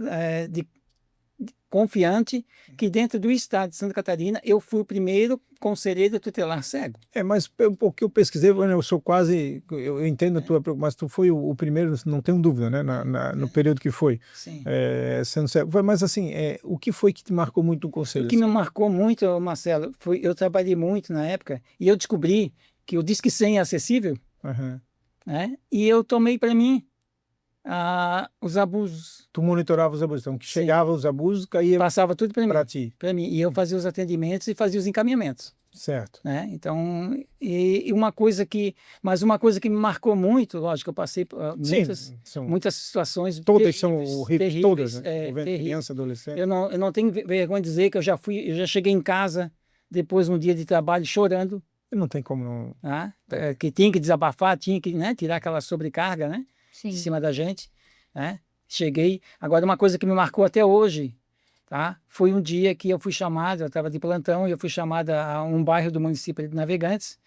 confiante que dentro do estado de Santa Catarina eu fui o primeiro conselheiro tutelar cego. Mas o que eu pesquisei, eu sou quase, eu entendo a tua preocupação, mas tu foi o primeiro, não tenho dúvida, né, no período que foi. Sim. Sendo cego. Mas assim, o que foi que te marcou muito no conselho? O que me marcou muito, Marcelo, eu trabalhei muito na época e eu descobri que o Disque 100 é acessível, né, e eu tomei para mim os abusos. Tu monitorava os abusos, então que chegava os abusos, caía... Passava tudo para ti. Para mim. E eu fazia os atendimentos e fazia os encaminhamentos. Certo. Né? Então, mas uma coisa que me marcou muito, lógico, eu passei por muitas situações todas terríveis, são horríveis, todas, né? Criança, adolescente. Eu não tenho vergonha de dizer que eu já cheguei em casa depois de um dia de trabalho chorando. Não tem como não... que tinha que desabafar, tinha que, né, tirar aquela sobrecarga, né? Sim. De cima da gente, né? Cheguei. Agora, uma coisa que me marcou até hoje, tá? Foi um dia que eu fui chamado, eu estava de plantão, e eu fui chamado a um bairro do município de Navegantes,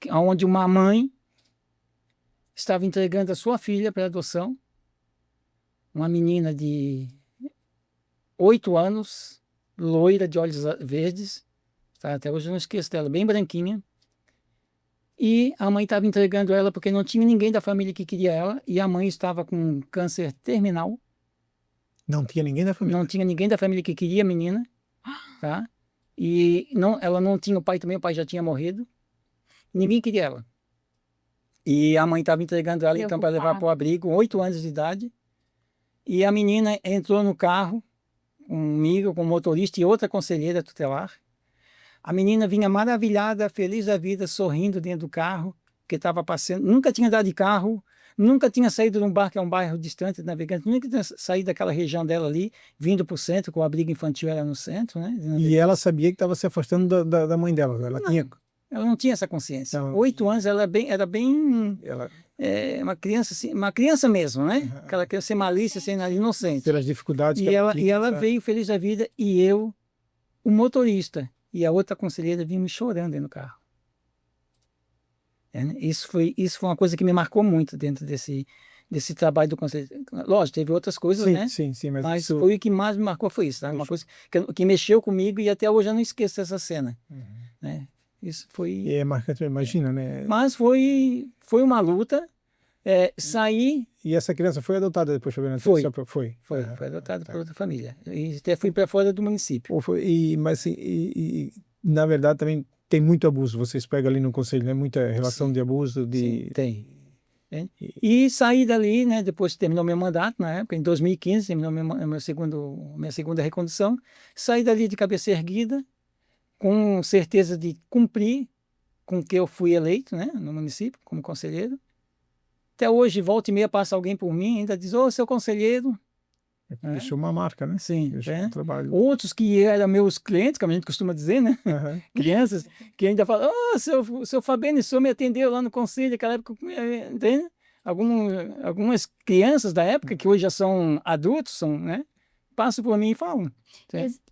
onde uma mãe estava entregando a sua filha para adoção, uma menina de 8 anos, loira, de olhos verdes, tá? Até hoje eu não esqueço dela, bem branquinha. E a mãe estava entregando ela porque não tinha ninguém da família que queria ela, e a mãe estava com câncer terminal. Não tinha ninguém da família? Não tinha ninguém da família que queria a menina, tá? E ela não tinha o pai também, o pai já tinha morrido. Ninguém queria ela. E a mãe estava entregando ela então para levar para o abrigo, 8 anos de idade. E a menina entrou no carro comigo, com o motorista e outra conselheira tutelar. A menina vinha maravilhada, feliz da vida, sorrindo dentro do carro, que estava passando. Nunca tinha andado de carro, nunca tinha saído de um bar, que é um bairro distante de Navegantes, nunca tinha saído daquela região dela ali, vindo para o centro, com o abrigo infantil era no centro, né? E ela sabia que estava se afastando da mãe dela? Ela não tinha essa consciência. 8 anos, ela era bem uma criança, assim, uma criança mesmo, né? Aquela criança sem malícia, sem nada, inocente. Pelas dificuldades que ela tinha. E ela veio feliz da vida, e eu, o motorista, e a outra conselheira vinha me chorando dentro do carro. Isso foi uma coisa que me marcou muito dentro desse trabalho do conselho. Lógico, teve outras coisas, né? Sim, mas foi o que mais me marcou, foi isso. Tá? Uma coisa que mexeu comigo, e até hoje eu não esqueço dessa cena. Né? Isso foi... E é marcante, imagina, né? Mas foi uma luta. Saí... E essa criança foi adotada depois? Foi adotada por outra família. E até fui para fora do município. Mas na verdade também tem muito abuso. Vocês pegam ali no conselho, né? Muita relação de abuso. Sim, tem. E saí dali, né? Depois que terminou meu mandato, na época, em 2015, terminou minha segunda recondução. Saí dali de cabeça erguida, com certeza de cumprir com o que eu fui eleito, né, no município, como conselheiro. Até hoje, volta e meia, passa alguém por mim, ainda diz, ô, seu conselheiro. Deixou uma marca, né? Sim, Deixou um trabalho. Outros que eram meus clientes, como a gente costuma dizer, né? Aham. Crianças, que ainda falam, ô, seu Fabiano, o senhor me atendeu lá no conselho, naquela época, entende? Algumas crianças da época, que hoje já são adultos, né? Passam por mim e falam.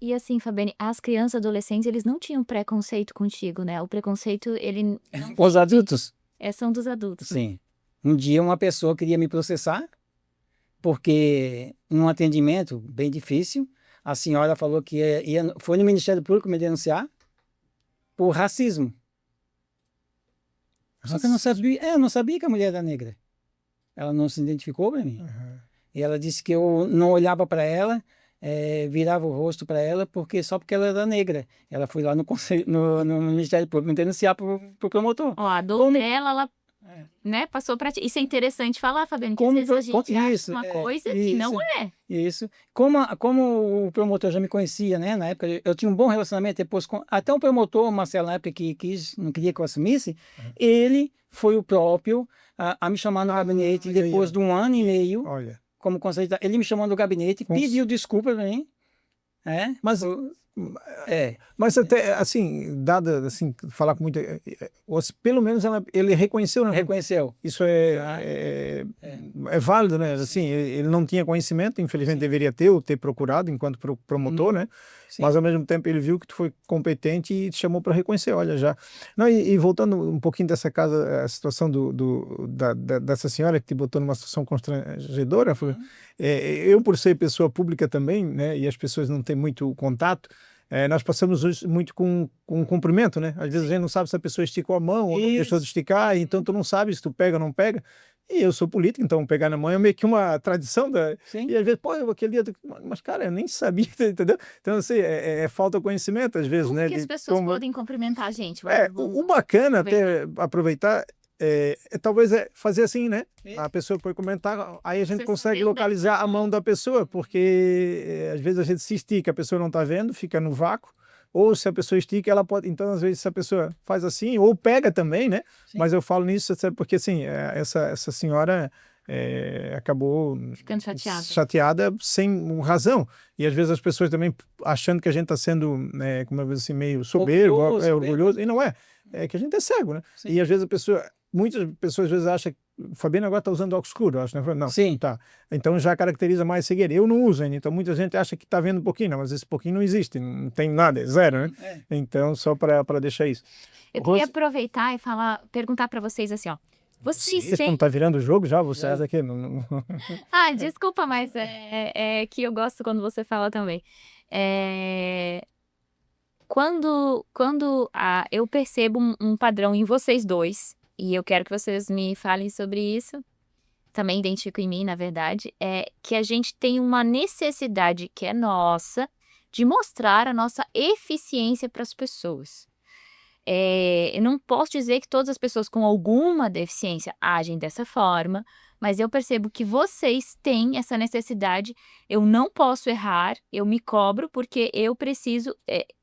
E assim, Fabiane, as crianças, adolescentes, eles não tinham preconceito contigo, né? O preconceito, ele Os adultos? são dos adultos. Sim. Um dia uma pessoa queria me processar, porque num atendimento bem difícil, a senhora falou que foi no Ministério Público me denunciar por racismo. Só que eu não sabia que a mulher era negra. Ela não se identificou para mim. Aham. E ela disse que eu não olhava para ela, virava o rosto para ela, só porque ela era negra. Ela foi lá no Ministério Público me denunciar pro promotor. Ó, a dor dela, ela, né, passou pra ti. Isso é interessante falar, Fabiane, que às vezes a gente acha uma coisa que não é. Isso. Como o promotor já me conhecia, né? Na época eu tinha um bom relacionamento, depois até o promotor, Marcelo, na época que não queria que eu assumisse, ele foi o próprio a me chamar no gabinete depois de 1 ano e meio, Olha. como conselheiro. Ele me chamou no gabinete, pediu desculpa para mim. Mas até, assim, dada, assim, falar com muita... Pelo menos ele reconheceu, né? Reconheceu. Isso é válido, né? Assim, ele não tinha conhecimento, infelizmente deveria ter, ou ter procurado enquanto promotor, né? Sim. Mas ao mesmo tempo ele viu que tu foi competente e te chamou para reconhecer, olha, já. Não, e voltando um pouquinho dessa casa, a situação dessa senhora que te botou numa situação constrangedora, eu por ser pessoa pública também, né? E as pessoas não têm muito contato, nós passamos hoje muito com cumprimento, né? Às vezes a gente não sabe se a pessoa esticou a mão ou não deixou de esticar, então tu não sabe se tu pega ou não pega. E eu sou político, então pegar na mão é meio que uma tradição. E às vezes, pô, aquele dia... Mas, cara, eu nem sabia, entendeu? Então, assim, falta conhecimento, às vezes, Como né? que as pessoas podem cumprimentar a gente? O bacana, até aproveitar, talvez fazer assim, né? A pessoa pode comentar, aí a gente Você consegue subiu localizar a mão da pessoa, porque às vezes a gente se estica, a pessoa não está vendo, fica no vácuo, ou se a pessoa estica, ela pode... Então, às vezes, se a pessoa faz assim, ou pega também, né? Sim. Mas eu falo nisso porque, assim, essa senhora acabou ficando chateada sem razão. E às vezes as pessoas também achando que a gente está sendo, como eu assim, meio soberbo, orgulhoso, e não é. É que a gente é cego, né? Sim. E às vezes muitas pessoas às vezes acham que o Fabiano agora está usando óculos escuro, acho, né? Não, Sim. tá. Então já caracteriza mais cegueira. Eu não uso ainda, então muita gente acha que está vendo um pouquinho, não, mas esse pouquinho não existe, não tem nada, é zero, né? Então, só para deixar isso. Eu queria aproveitar e perguntar para vocês assim, ó. Vocês não tá virando o jogo já, vocês aqui? Ah, desculpa, mas que eu gosto quando você fala também. Quando eu percebo um padrão em vocês dois, e eu quero que vocês me falem sobre isso, também identifico em mim, na verdade, é que a gente tem uma necessidade que é nossa de mostrar a nossa eficiência para as pessoas. Eu não posso dizer que todas as pessoas com alguma deficiência agem dessa forma, mas eu percebo que vocês têm essa necessidade. Eu não posso errar, eu me cobro porque eu preciso...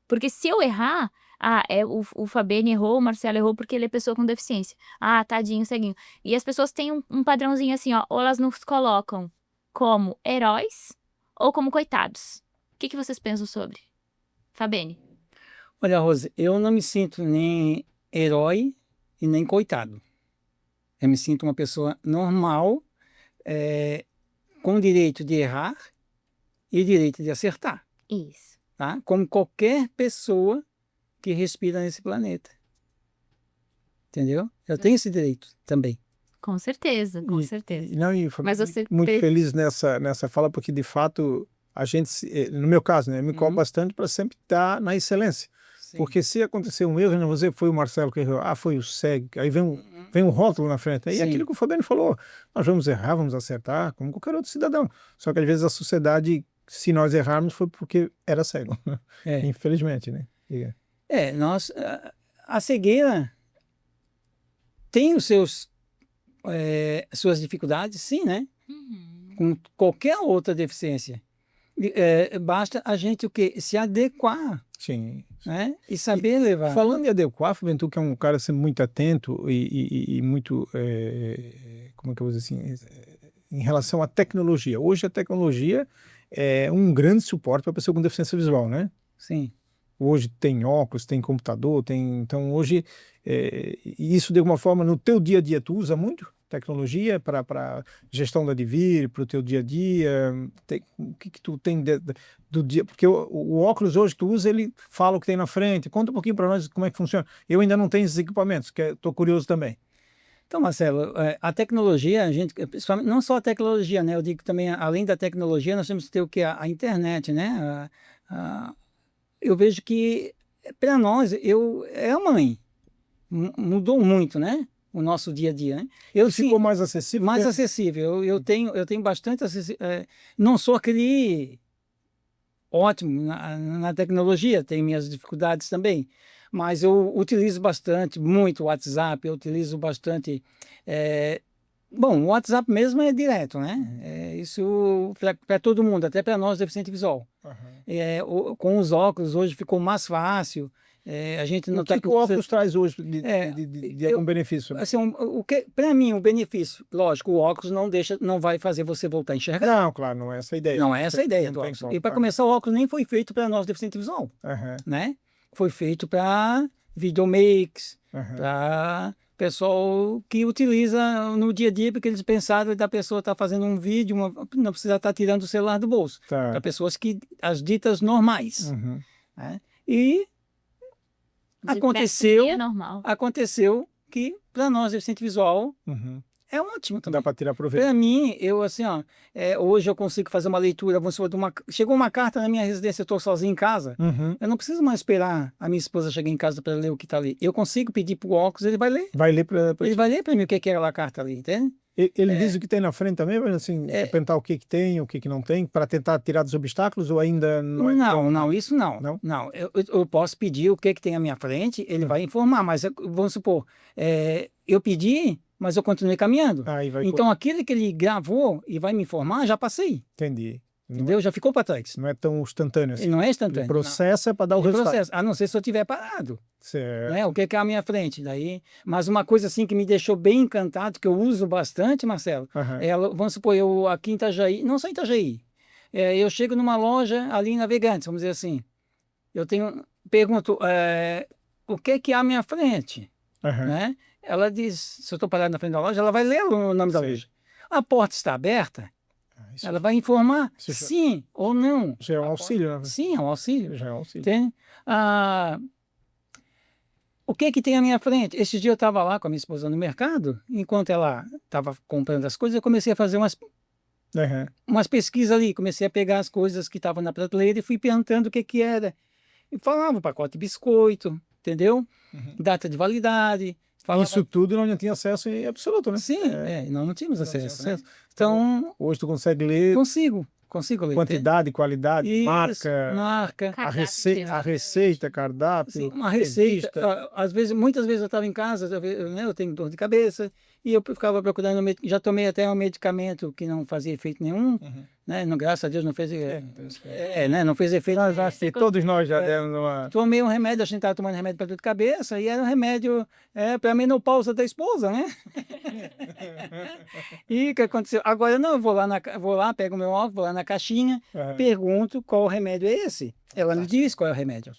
porque se eu errar, o Fabiano errou, o Marcelo errou porque ele é pessoa com deficiência. Ah, tadinho, ceguinho. E as pessoas têm um padrãozinho assim, ó, ou elas nos colocam como heróis ou como coitados. O que vocês pensam sobre? Fabiane? Olha, Rose, eu não me sinto nem herói e nem coitado. Eu me sinto uma pessoa normal, com o direito de errar e o direito de acertar. Isso. Tá? Como qualquer pessoa que respira nesse planeta. Entendeu? Eu tenho esse direito também. Com certeza, com certeza. Mas você muito feliz nessa fala, porque de fato a gente, no meu caso, né, me cobro bastante para sempre estar na excelência. Sim. Porque se acontecer um erro, não você foi o Marcelo que errou, foi o cego, aí vem um rótulo na frente. Aí aquilo que o Fabiano falou, nós vamos errar, vamos acertar, como qualquer outro cidadão. Só que às vezes a sociedade, se nós errarmos, foi porque era cego. Infelizmente, né? A cegueira tem suas dificuldades, sim, né? Com qualquer outra deficiência. Basta a gente o quê? Se adequar, Sim. né? E saber levar. Falando em adequar, Fabiano, tu que é um cara sempre muito atento e muito, como é que eu vou dizer assim, em relação à tecnologia. Hoje a tecnologia é um grande suporte para a pessoa com deficiência visual, né? Sim. Hoje tem óculos, tem computador, então hoje isso de alguma forma no teu dia a dia tu usa muito tecnologia para gestão da DIVIR, para o teu dia a dia, o que tu tem do dia, porque o óculos hoje que tu usa, ele fala o que tem na frente, conta um pouquinho para nós como é que funciona. Eu ainda não tenho esses equipamentos, que estou curioso também. Então, Marcelo, a tecnologia, a gente, principalmente, não só a tecnologia, né? Eu digo também, além da tecnologia, nós temos que ter o que? A internet, né? Eu vejo que, para nós, é a mãe. Mudou muito, né? O nosso dia a dia, né? Ficou mais acessível? Mais acessível. Eu tenho bastante não sou aquele ótimo na tecnologia, tenho minhas dificuldades também, mas eu utilizo bastante, muito o WhatsApp, eu utilizo bastante. Bom, o WhatsApp mesmo é direto, né? Isso para todo mundo, até para nós, deficiente visual. Com os óculos hoje ficou mais fácil. A gente não o que o óculos traz hoje de algum benefício? Assim, para mim, o benefício, lógico, o óculos não vai fazer você voltar a enxergar. Não, claro, não é essa a ideia. Não é essa a ideia do óculos. E para começar, o óculos nem foi feito para nós deficientes visual, né? Foi feito para videomakes, para pessoal que utiliza no dia a dia, porque eles pensaram da pessoa estar fazendo um vídeo, não precisa estar tirando o celular do bolso. Para pessoas as ditas normais. Né? E aconteceu que para nós, deficiente visual, é ótimo também. Dá para tirar proveito. Para mim, hoje eu consigo fazer uma leitura, chegou uma carta na minha residência, eu estou sozinho em casa, eu não preciso mais esperar a minha esposa chegar em casa para ler o que está ali. Eu consigo pedir para o óculos, ele vai ler. Ele vai ler para mim o que é aquela carta ali, entende? Ele diz o que tem na frente também, mas assim, perguntar o que tem, o que não tem, para tentar tirar dos obstáculos, ou ainda não é? Não, isso não. Não. Eu posso pedir o que tem à minha frente, ele vai informar, mas vamos supor, eu pedi, mas eu continuei caminhando. Então aquele que ele gravou e vai me informar, já passei. Entendi. Entendeu? Já ficou para trás. Não é tão instantâneo assim. Ele não é instantâneo. Ele processa para dar o resultado. A não ser se eu estiver parado. Certo. Né? O que é à minha frente. Mas uma coisa assim que me deixou bem encantado, que eu uso bastante, Marcelo, vamos supor, eu aqui em Itajaí, não só em Itajaí, eu chego numa loja ali em Navegantes, vamos dizer assim, pergunto, o que há à minha frente? Né? Ela diz, se eu estou parado na frente da loja, ela vai ler o nome da loja. A porta está aberta? Ela vai informar sim ou não. Já é um auxílio, né? Sim, é um auxílio. Já é um auxílio. Tem? O que tem à minha frente? Esse dia eu estava lá com a minha esposa no mercado, enquanto ela estava comprando as coisas, eu comecei a fazer umas pesquisas ali, comecei a pegar as coisas que estavam na prateleira e fui perguntando o que era. E falava pacote de biscoito, entendeu? Data de validade. Isso tudo não tinha acesso em absoluto, né? Sim, nós não tínhamos acesso. Né? Então, hoje tu consegue ler. Consigo ler. Quantidade, qualidade, isso, marca, a receita, cardápio. Sim, uma receita. Muitas vezes eu estava em casa, eu tenho dor de cabeça, e eu ficava procurando, já tomei até um medicamento que não fazia efeito nenhum, né? Graças a Deus não fez, né? Não fez efeito. Todos nós já demos uma... Tomei um remédio, a gente estava tomando remédio para dor de cabeça, e era um remédio para a menopausa da esposa, né? E o que aconteceu? Agora não, eu vou lá, pego o meu óculos, vou lá na caixinha, pergunto qual remédio é esse. Ela me diz qual é o remédio.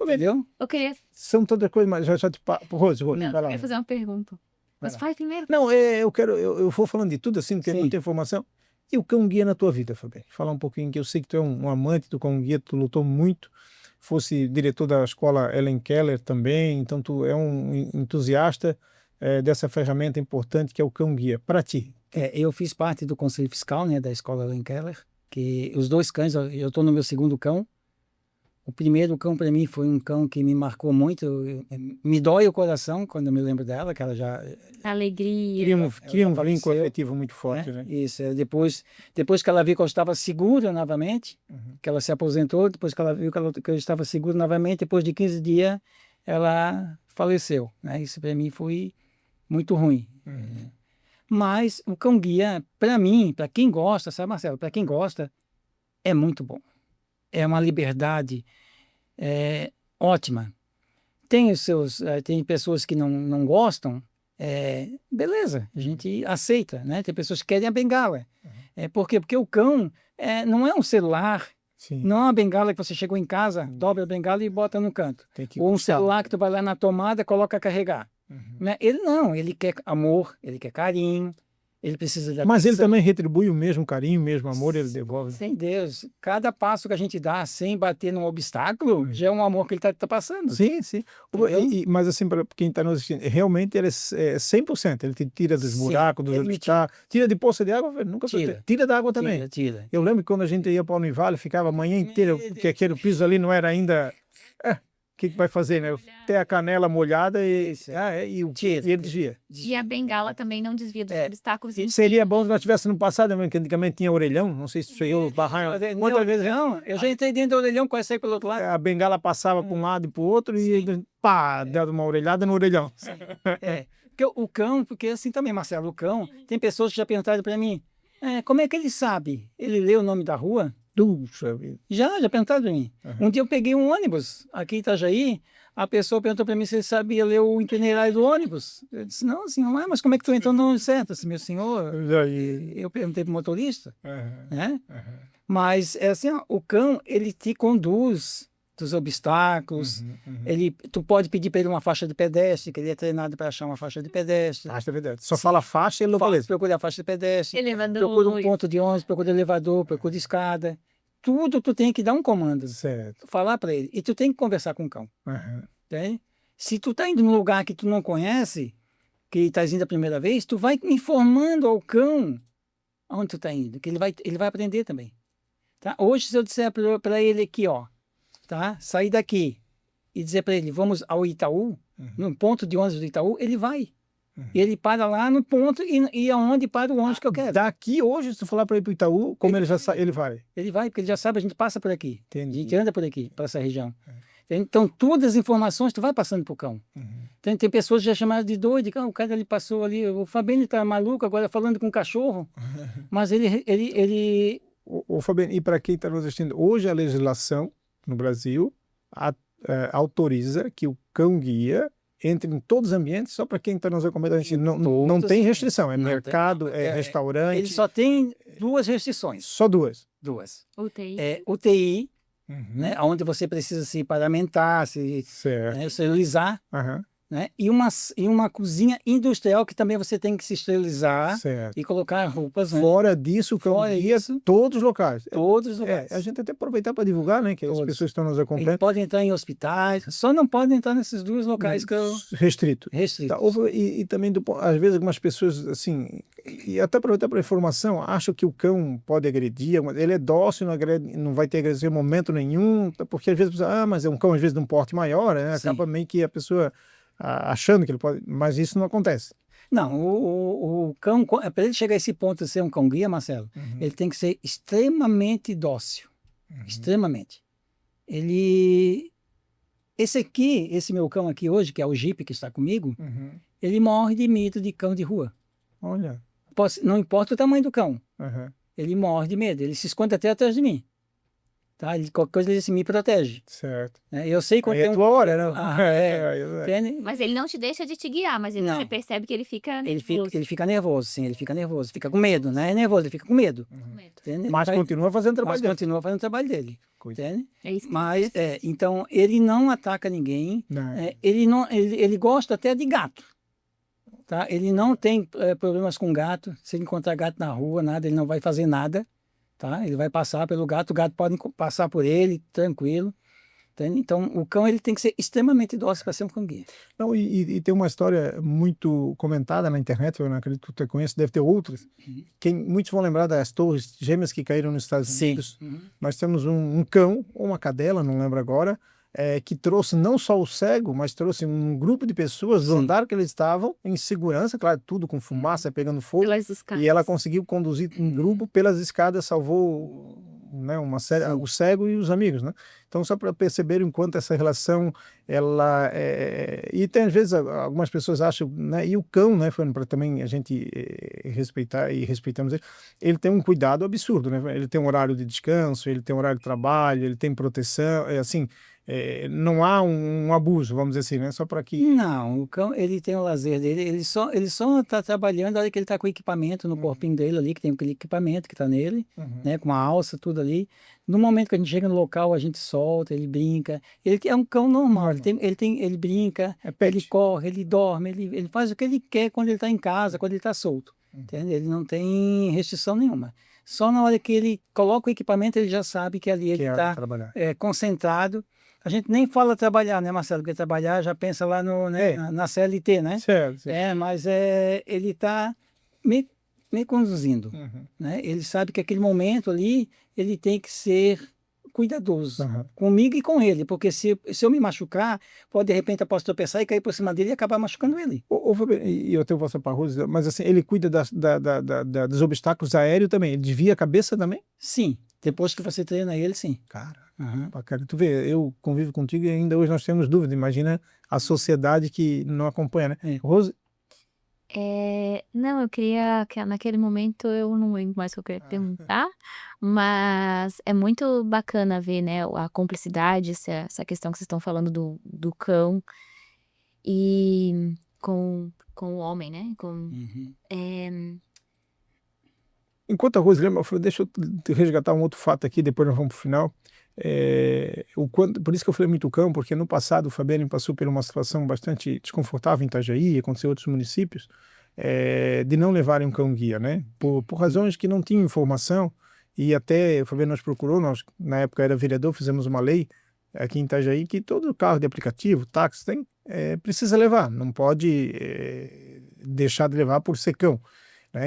Entendeu? Eu queria... São todas coisas, mas já te... Rose, Não, vai lá. eu queria fazer uma pergunta. Mas faz primeiro. Não, eu vou falando de tudo assim, tem muita informação. E o cão guia na tua vida, Fabiano? Falar um pouquinho, que eu sei que tu é um amante do cão guia, tu lutou muito, fosse diretor da escola Ellen Keller também, então tu é um entusiasta dessa ferramenta importante que é o cão guia. Para ti? Eu fiz parte do conselho fiscal, né, da escola Ellen Keller, que os 2 cães, eu estou no meu 2º cão. O primeiro cão para mim foi um cão que me marcou muito, me dói o coração quando eu me lembro dela, que ela já... Alegria. Cria um vínculo afetivo muito forte, né? Isso, depois que ela viu que eu estava seguro novamente, que ela se aposentou, depois que ela viu que eu estava seguro novamente, depois de 15 dias, ela faleceu, né? Isso para mim foi muito ruim. Mas o cão guia, para mim, para quem gosta, sabe, Marcelo, para quem gosta, é muito bom. É uma liberdade ótima. Tem pessoas que não gostam, beleza, a gente aceita, né? Tem pessoas que querem a bengala. Por quê? Porque o cão não é um celular, Sim. não é uma bengala que você chegou em casa, dobra a bengala e bota no canto. Tem que Ou um gostar. celular que tu vai lá na tomada, coloca a carregar. Né? Ele não, ele quer amor, ele quer carinho, ele precisa de Mas ele atenção. também retribui o mesmo carinho, o mesmo amor, ele devolve. Sem Deus, cada passo que a gente dá sem bater num obstáculo, já é um amor que ele está passando. Sim, sim. Entendeu? Mas assim, para quem está nos assistindo, realmente ele é 100%. Ele te tira dos Sim, buracos, dos ele me obstáculos. Tira de poça de água, nunca Tira. tira da água também. Tira. Eu lembro que quando a gente ia para o Univale, ficava a manhã inteira, porque aquele piso ali não era ainda... O que vai fazer, né? Ter a canela molhada e ele desvia. E a bengala também não desvia dos obstáculos. Seria bom se nós tivéssemos no passado, que antigamente tinha orelhão, não sei se eu barranho. Quantas vezes Eu já entrei dentro do orelhão, quase saí pelo outro lado. a bengala passava para um lado e para o outro e pá, deu uma orelhada no orelhão. Porque o cão, porque assim também, Marcelo, o cão, tem pessoas que já perguntaram para mim, como é que ele sabe? Ele lê o nome da rua? Puxa vida. Já perguntaram para mim. Um dia eu peguei um ônibus aqui em Itajaí, a pessoa perguntou para mim se ele sabia ler o itinerário do ônibus. Eu disse, não, senhor, mas como é que tu entrou no ônibus certo? Assim, meu senhor, eu perguntei para o motorista, né? Mas é assim, ó, o cão, ele te conduz dos obstáculos, tu pode pedir para ele uma faixa de pedestre, que ele é treinado para achar uma faixa de pedestre. Faixa de pedestre. Só fala faixa e localiza. Procura a faixa de pedestre, Elevador. procura um ponto de ônibus, procura elevador, procura escada. Tudo tu tem que dar um comando, Certo. falar para ele. E tu tem que conversar com o cão. Entende? Se tu tá indo num lugar que tu não conhece, que estás indo a primeira vez, tu vai informando ao cão aonde tu tá indo, que ele vai aprender também. Tá? Hoje, se eu disser para ele aqui, ó, tá? Sair daqui e dizer para ele, vamos ao Itaú, no ponto de ônibus do Itaú, ele vai. E ele para lá no ponto e aonde para o ônibus que eu quero. Daqui hoje, se tu falar para ir para o Itaú, como ele já sabe, ele vai. Ele vai, porque ele já sabe, a gente passa por aqui. Entendi. A gente anda por aqui, para essa região. Então, todas as informações tu vai passando para o cão. Tem pessoas que já chamaram de doido, o cara ali passou ali, o Fabiano está maluco agora falando com o cachorro, mas ele... O Fabiano, e para quem está nos assistindo, hoje a legislação no Brasil autoriza que o cão-guia entre em todos os ambientes, só para quem está nos acompanhando, não tem restrição, é mercado, restaurante. Ele só tem duas restrições. Só duas. UTI. UTI, né, onde você precisa se paramentar, se esterilizar, né, e uma cozinha industrial que também você tem que se esterilizar e colocar roupas. Né? Fora disso, o cão-guia, todos os locais. Todos os locais. A gente até aproveitar para divulgar, né, que as pessoas estão nos acompanhando. Ele pode entrar em hospitais, só não pode entrar nesses dois locais que eu... Restrito. Tá, e também, às vezes, algumas pessoas, assim, e até aproveitar para a informação, acham que o cão pode agredir, ele é dócil, não vai ter agressão em momento nenhum, porque às vezes, mas é um cão, às vezes, de um porte maior, né, acaba meio que a pessoa achando que ele pode, mas isso não acontece. Não, o cão, para ele chegar a esse ponto de ser um cão-guia, Marcelo, ele tem que ser extremamente dócil. Extremamente. Esse meu cão aqui hoje, que é o Jeep que está comigo, ele morre de medo de cão de rua. Olha. Não importa o tamanho do cão. Ele morre de medo, ele se esconde até atrás de mim. Tá? Qualquer coisa ele diz assim, me protege. Certo. Eu sei quando é tua hora, né? Mas ele não te deixa de te guiar, mas você percebe que ele fica nervoso. Ele fica nervoso, sim, ele fica nervoso. Fica com medo, não é nervoso, ele fica com medo. Mas continua fazendo o trabalho dele. Entende? É isso que mas, então, ele não ataca ninguém. Ele gosta até de gato. Tá? Ele não tem problemas com gato. Se ele encontrar gato na rua, nada, ele não vai fazer nada. Tá? Ele vai passar pelo gato, o gato pode passar por ele, tranquilo. Entende? Então, o cão ele tem que ser extremamente dócil para ser um cão-guia. Não, e tem uma história muito comentada na internet, eu não acredito que você conhece, deve ter outras. Muitos vão lembrar das torres gêmeas que caíram nos Estados Unidos. Nós temos um cão, ou uma cadela, não lembro agora, que trouxe não só o cego, mas trouxe um grupo de pessoas do andar que eles estavam em segurança, claro, tudo com fumaça, pegando fogo, e ela conseguiu conduzir um grupo pelas escadas, salvou, né, o cego e os amigos, né? Então, só para perceber o quanto essa relação, ela e tem às vezes algumas pessoas acham, né, e o cão, né, para também a gente respeitar, e respeitamos ele tem um cuidado absurdo, né? Ele tem um horário de descanso, ele tem um horário de trabalho, ele tem proteção, assim, não há um abuso, vamos dizer assim, né? Só para que... Não, o cão, ele tem o lazer dele, ele só está trabalhando na hora que ele está com o equipamento no corpinho dele ali, que tem aquele equipamento que está nele, né, com a alça, tudo ali. No momento que a gente chega no local, a gente solta, ele brinca. Ele é um cão normal, ele brinca, ele corre, ele dorme, ele faz o que ele quer quando ele está em casa, quando ele está solto. Entende? Ele não tem restrição nenhuma. Só na hora que ele coloca o equipamento, ele já sabe que ali ele está concentrado. A gente nem fala trabalhar, né, Marcelo? Porque trabalhar já pensa lá na CLT, né? Certo. Mas ele está me conduzindo, né? Ele sabe que aquele momento ali, ele tem que ser cuidadoso comigo e com ele, porque se eu me machucar, de repente eu posso tropeçar e cair por cima dele e acabar machucando ele. E eu tenho você para Rose, mas assim, ele cuida dos obstáculos aéreos também, ele desvia a cabeça também? Sim, depois que você treina ele, sim. Cara, bacana. Tu vê, eu convivo contigo e ainda hoje nós temos dúvida, imagina a sociedade que não acompanha, né? Rose? Não, eu queria que naquele momento eu não lembro mais o que eu queria perguntar, mas é muito bacana ver, né, a cumplicidade, essa questão que vocês estão falando do cão e com o homem, né? Enquanto a Rose lembra, eu falei, deixa eu te resgatar um outro fato aqui, depois nós vamos para o final. Por isso que eu falei muito cão, porque no passado o Fabiane passou por uma situação bastante desconfortável em Itajaí, aconteceu em outros municípios, de não levarem um cão-guia, né? Por razões que não tinham informação, e até o Fabiane nos procurou, nós na época era vereador, fizemos uma lei aqui em Itajaí que todo carro de aplicativo, táxi, precisa levar, não pode deixar de levar por ser cão.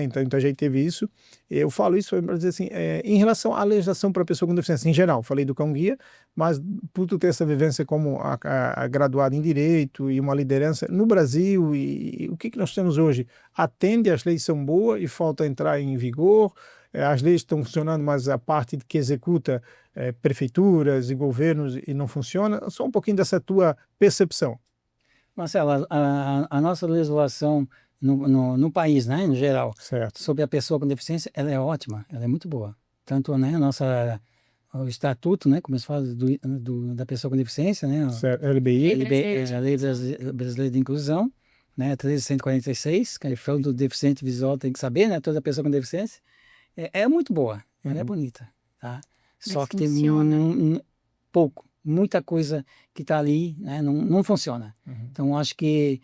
Então a gente teve isso. Eu falo isso para dizer assim, em relação à legislação para pessoa com deficiência, em geral, falei do cão-guia, mas por tu ter essa vivência como a graduada em Direito e uma liderança no Brasil, e o que nós temos hoje? Atende, as leis são boas e falta entrar em vigor, as leis estão funcionando, mas a parte que executa prefeituras e governos e não funciona, só um pouquinho dessa tua percepção. Marcelo, a nossa legislação no país, né, no geral, certo, sobre a pessoa com deficiência, ela é ótima, ela é muito boa. Tanto, né, o estatuto, né, como se fala da pessoa com deficiência, né, LBI, a Lei Brasileira de Inclusão, né, 1346, que é todo deficiente visual tem que saber, né, toda pessoa com deficiência, é muito boa, ela é bonita, tá? Só que tem muita coisa que está ali, né, não funciona. Então, acho que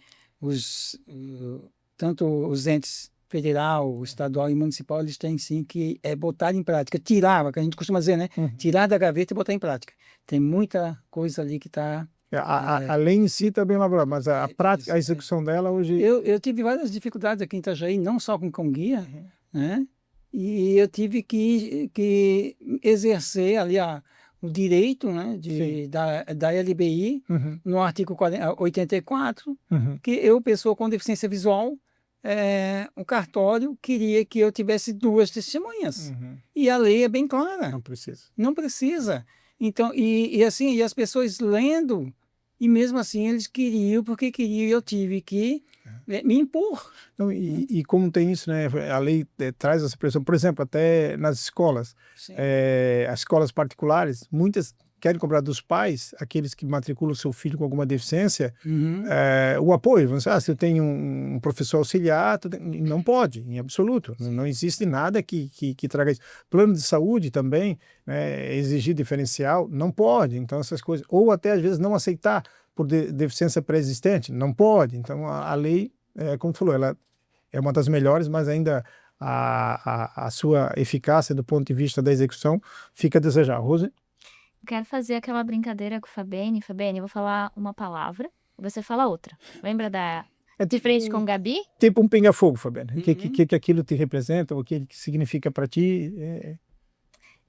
tanto os entes federal, estadual e municipal, eles têm sim que botar em prática, tirar, que a gente costuma dizer, né? Tirar da gaveta e botar em prática. Tem muita coisa ali que está... A lei em si está bem elaborada, mas a prática, a execução dela hoje... Eu tive várias dificuldades aqui em Itajaí, não só com guia, né? E eu tive que exercer ali o direito, né, da LBI, no artigo 84, que eu, pessoa com deficiência visual, o cartório queria que eu tivesse 2 testemunhas. E a lei é bem clara. Não precisa. Não precisa. Então, assim, e as pessoas lendo, e mesmo assim eles queriam, porque queriam, e eu tive que me impor. Não, e como tem isso, né? A lei traz essa pressão, por exemplo, até nas escolas. As escolas particulares, muitas querem cobrar dos pais, aqueles que matriculam seu filho com alguma deficiência, o apoio. Você, se eu tenho um professor auxiliar, não pode, em absoluto. Não existe nada que traga isso. Plano de saúde também, né, exigir diferencial, não pode. Então, essas coisas. Ou até, às vezes, não aceitar por deficiência pré-existente, não pode. Então, a lei, como tu falou, ela é uma das melhores, mas ainda a sua eficácia do ponto de vista da execução fica a desejar. Rose? Quero fazer aquela brincadeira com o Fabiane. Fabiane, eu vou falar uma palavra, você fala outra. Lembra de frente com o Gabi? Tipo um pinga-fogo, Fabiane. O que aquilo te representa, o que significa para ti?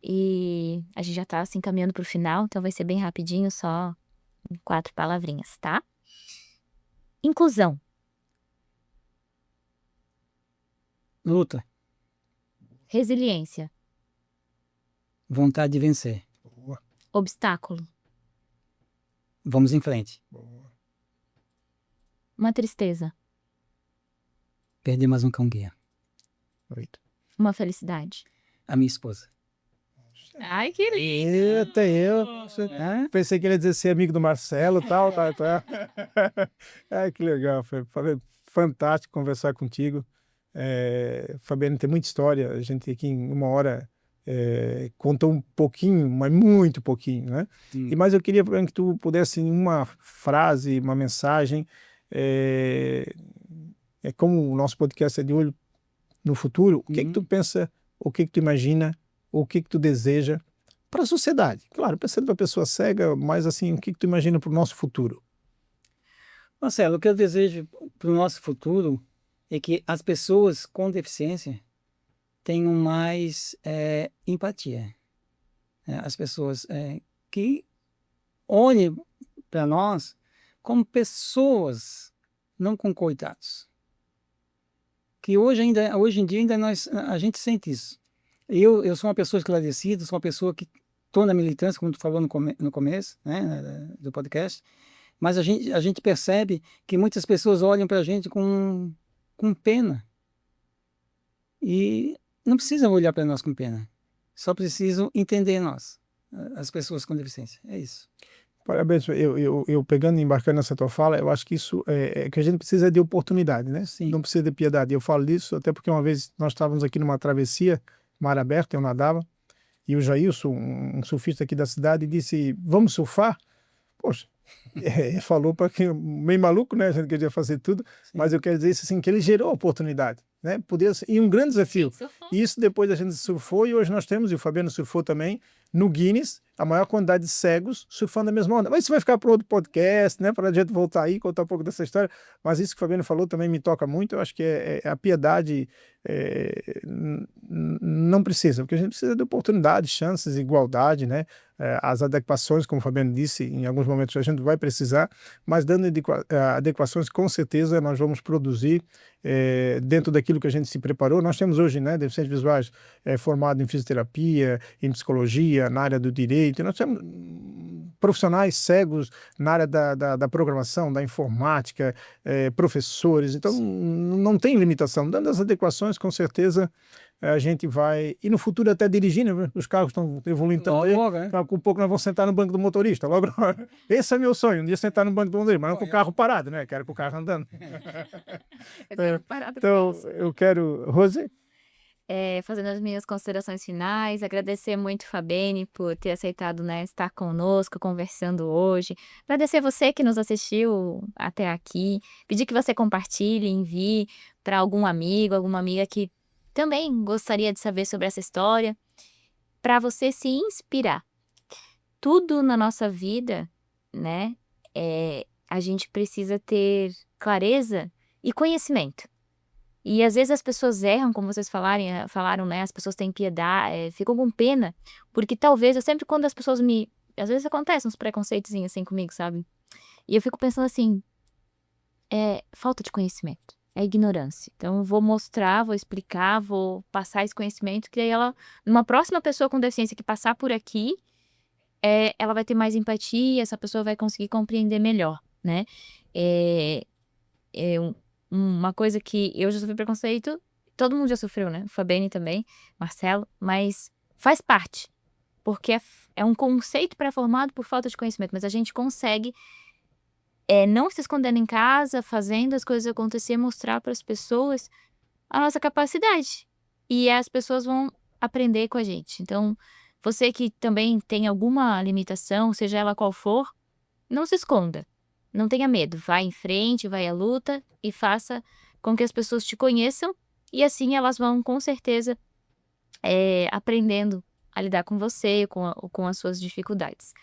E a gente já tá assim caminhando para o final, então vai ser bem rapidinho, só 4 palavrinhas, tá? Inclusão. Luta. Resiliência. Vontade de vencer. Obstáculo. vamos em frente. Uma tristeza, Perder mais um cão-guia, Oito. uma felicidade. a minha esposa. Ai, que lindo! Até eu. Hã? Pensei que ele ia dizer ser amigo do Marcelo e tal. Tá. Ai, que legal, foi fantástico conversar contigo. Fabiano, tem muita história. A gente aqui em uma hora contou um pouquinho, mas muito pouquinho, né? Mas eu queria Fabiano, que tu pudesse, em uma frase, uma mensagem, como o nosso podcast é de olho no futuro, o que tu pensa, o que tu imagina, o que tu deseja para a sociedade? Claro, pensando para a pessoa cega, mas assim, o que tu imagina para o nosso futuro? Marcelo, o que eu desejo para o nosso futuro é que as pessoas com deficiência tenham mais empatia. As pessoas que olhem para nós como pessoas, não como coitados. Que hoje em dia ainda a gente sente isso. Eu sou uma pessoa esclarecida, sou uma pessoa que estou na militância, como tu falou no começo, né, do podcast, mas a gente percebe que muitas pessoas olham para a gente com pena. E não precisam olhar para nós com pena, só precisam entender nós, as pessoas com deficiência. É isso. Parabéns, eu pegando e embarcando nessa tua fala, eu acho que isso que a gente precisa de oportunidade, né? Sim. Não precisa de piedade. Eu falo disso até porque uma vez nós estávamos aqui numa travessia, mar aberto, eu nadava, e o Jailson, um surfista aqui da cidade, disse, vamos surfar? Poxa, falou para que meio maluco, né? A gente queria fazer tudo, mas eu quero dizer isso assim, que ele gerou oportunidade, né? Podia ser, e um grande desafio. E isso depois a gente surfou e hoje nós temos, e o Fabiano surfou também, no Guinness, a maior quantidade de cegos surfando a mesma onda. Mas isso vai ficar para outro podcast, né? Para a gente voltar aí e contar um pouco dessa história. Mas isso que o Fabiano falou também me toca muito. Eu acho que a piedade não precisa, porque a gente precisa de oportunidades, chances, igualdade, né? As adequações, como o Fabiano disse, em alguns momentos a gente vai precisar, mas dando adequações, com certeza nós vamos produzir dentro daquilo que a gente se preparou. Nós temos hoje, né, deficientes visuais formados em fisioterapia, em psicologia, na área do direito. Nós temos profissionais cegos na área da programação, da informática, professores. Então, não tem limitação. Dando as adequações, com certeza, a gente vai... E no futuro até dirigindo, né? Os carros estão evoluindo também. Daqui a pouco nós vamos sentar no banco do motorista. Logo, esse é meu sonho, um dia sentar no banco do motorista, mas não com o carro parado, né? Quero com o carro andando. Então, eu quero... Rose? Fazendo as minhas considerações finais, agradecer muito, Fabene, por ter aceitado, né, estar conosco, conversando hoje. Agradecer você que nos assistiu até aqui. Pedir que você compartilhe, envie para algum amigo, alguma amiga que também gostaria de saber sobre essa história, para você se inspirar. Tudo na nossa vida, né, a gente precisa ter clareza e conhecimento. E às vezes as pessoas erram, como vocês falaram, né? As pessoas têm piedade, ficam com pena, porque talvez, quando as pessoas às vezes acontecem uns preconceitozinhos assim comigo, sabe? E eu fico pensando assim, falta de conhecimento, é ignorância. Então eu vou mostrar, vou explicar, vou passar esse conhecimento, que aí uma próxima pessoa com deficiência que passar por aqui, ela vai ter mais empatia, essa pessoa vai conseguir compreender melhor, né? Uma coisa que eu já sofri preconceito, todo mundo já sofreu, né? Fabene também, Marcelo, mas faz parte, porque é um conceito pré-formado por falta de conhecimento, mas a gente consegue não se escondendo em casa, fazendo as coisas acontecer, mostrar para as pessoas a nossa capacidade, e as pessoas vão aprender com a gente. Então, você que também tem alguma limitação, seja ela qual for, não se esconda. Não tenha medo, vá em frente, vai à luta e faça com que as pessoas te conheçam e assim elas vão com certeza aprendendo a lidar com você, com as suas dificuldades.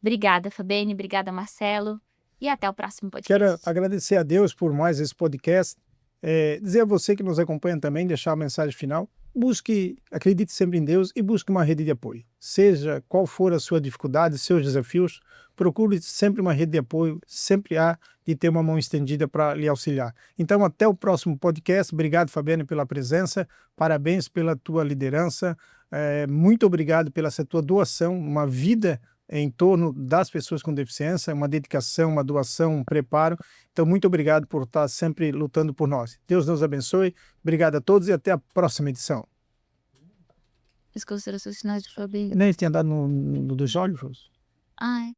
Obrigada, Fabene, obrigada, Marcelo, e até o próximo podcast. Quero agradecer a Deus por mais esse podcast, dizer a você que nos acompanha também, deixar a mensagem final. Acredite sempre em Deus e busque uma rede de apoio. Seja qual for a sua dificuldade, seus desafios, procure sempre uma rede de apoio, sempre há de ter uma mão estendida para lhe auxiliar. Então, até o próximo podcast. Obrigado, Fabiane, pela presença, parabéns pela tua liderança, muito obrigado pela essa tua doação, uma vida em torno das pessoas com deficiência, uma dedicação, uma doação, um preparo. Então, muito obrigado por estar sempre lutando por nós. Deus nos abençoe. Obrigado a todos e até a próxima edição. As considerações finais de Fabinho. Nem tinha dado no dos olhos, Roso? Ai.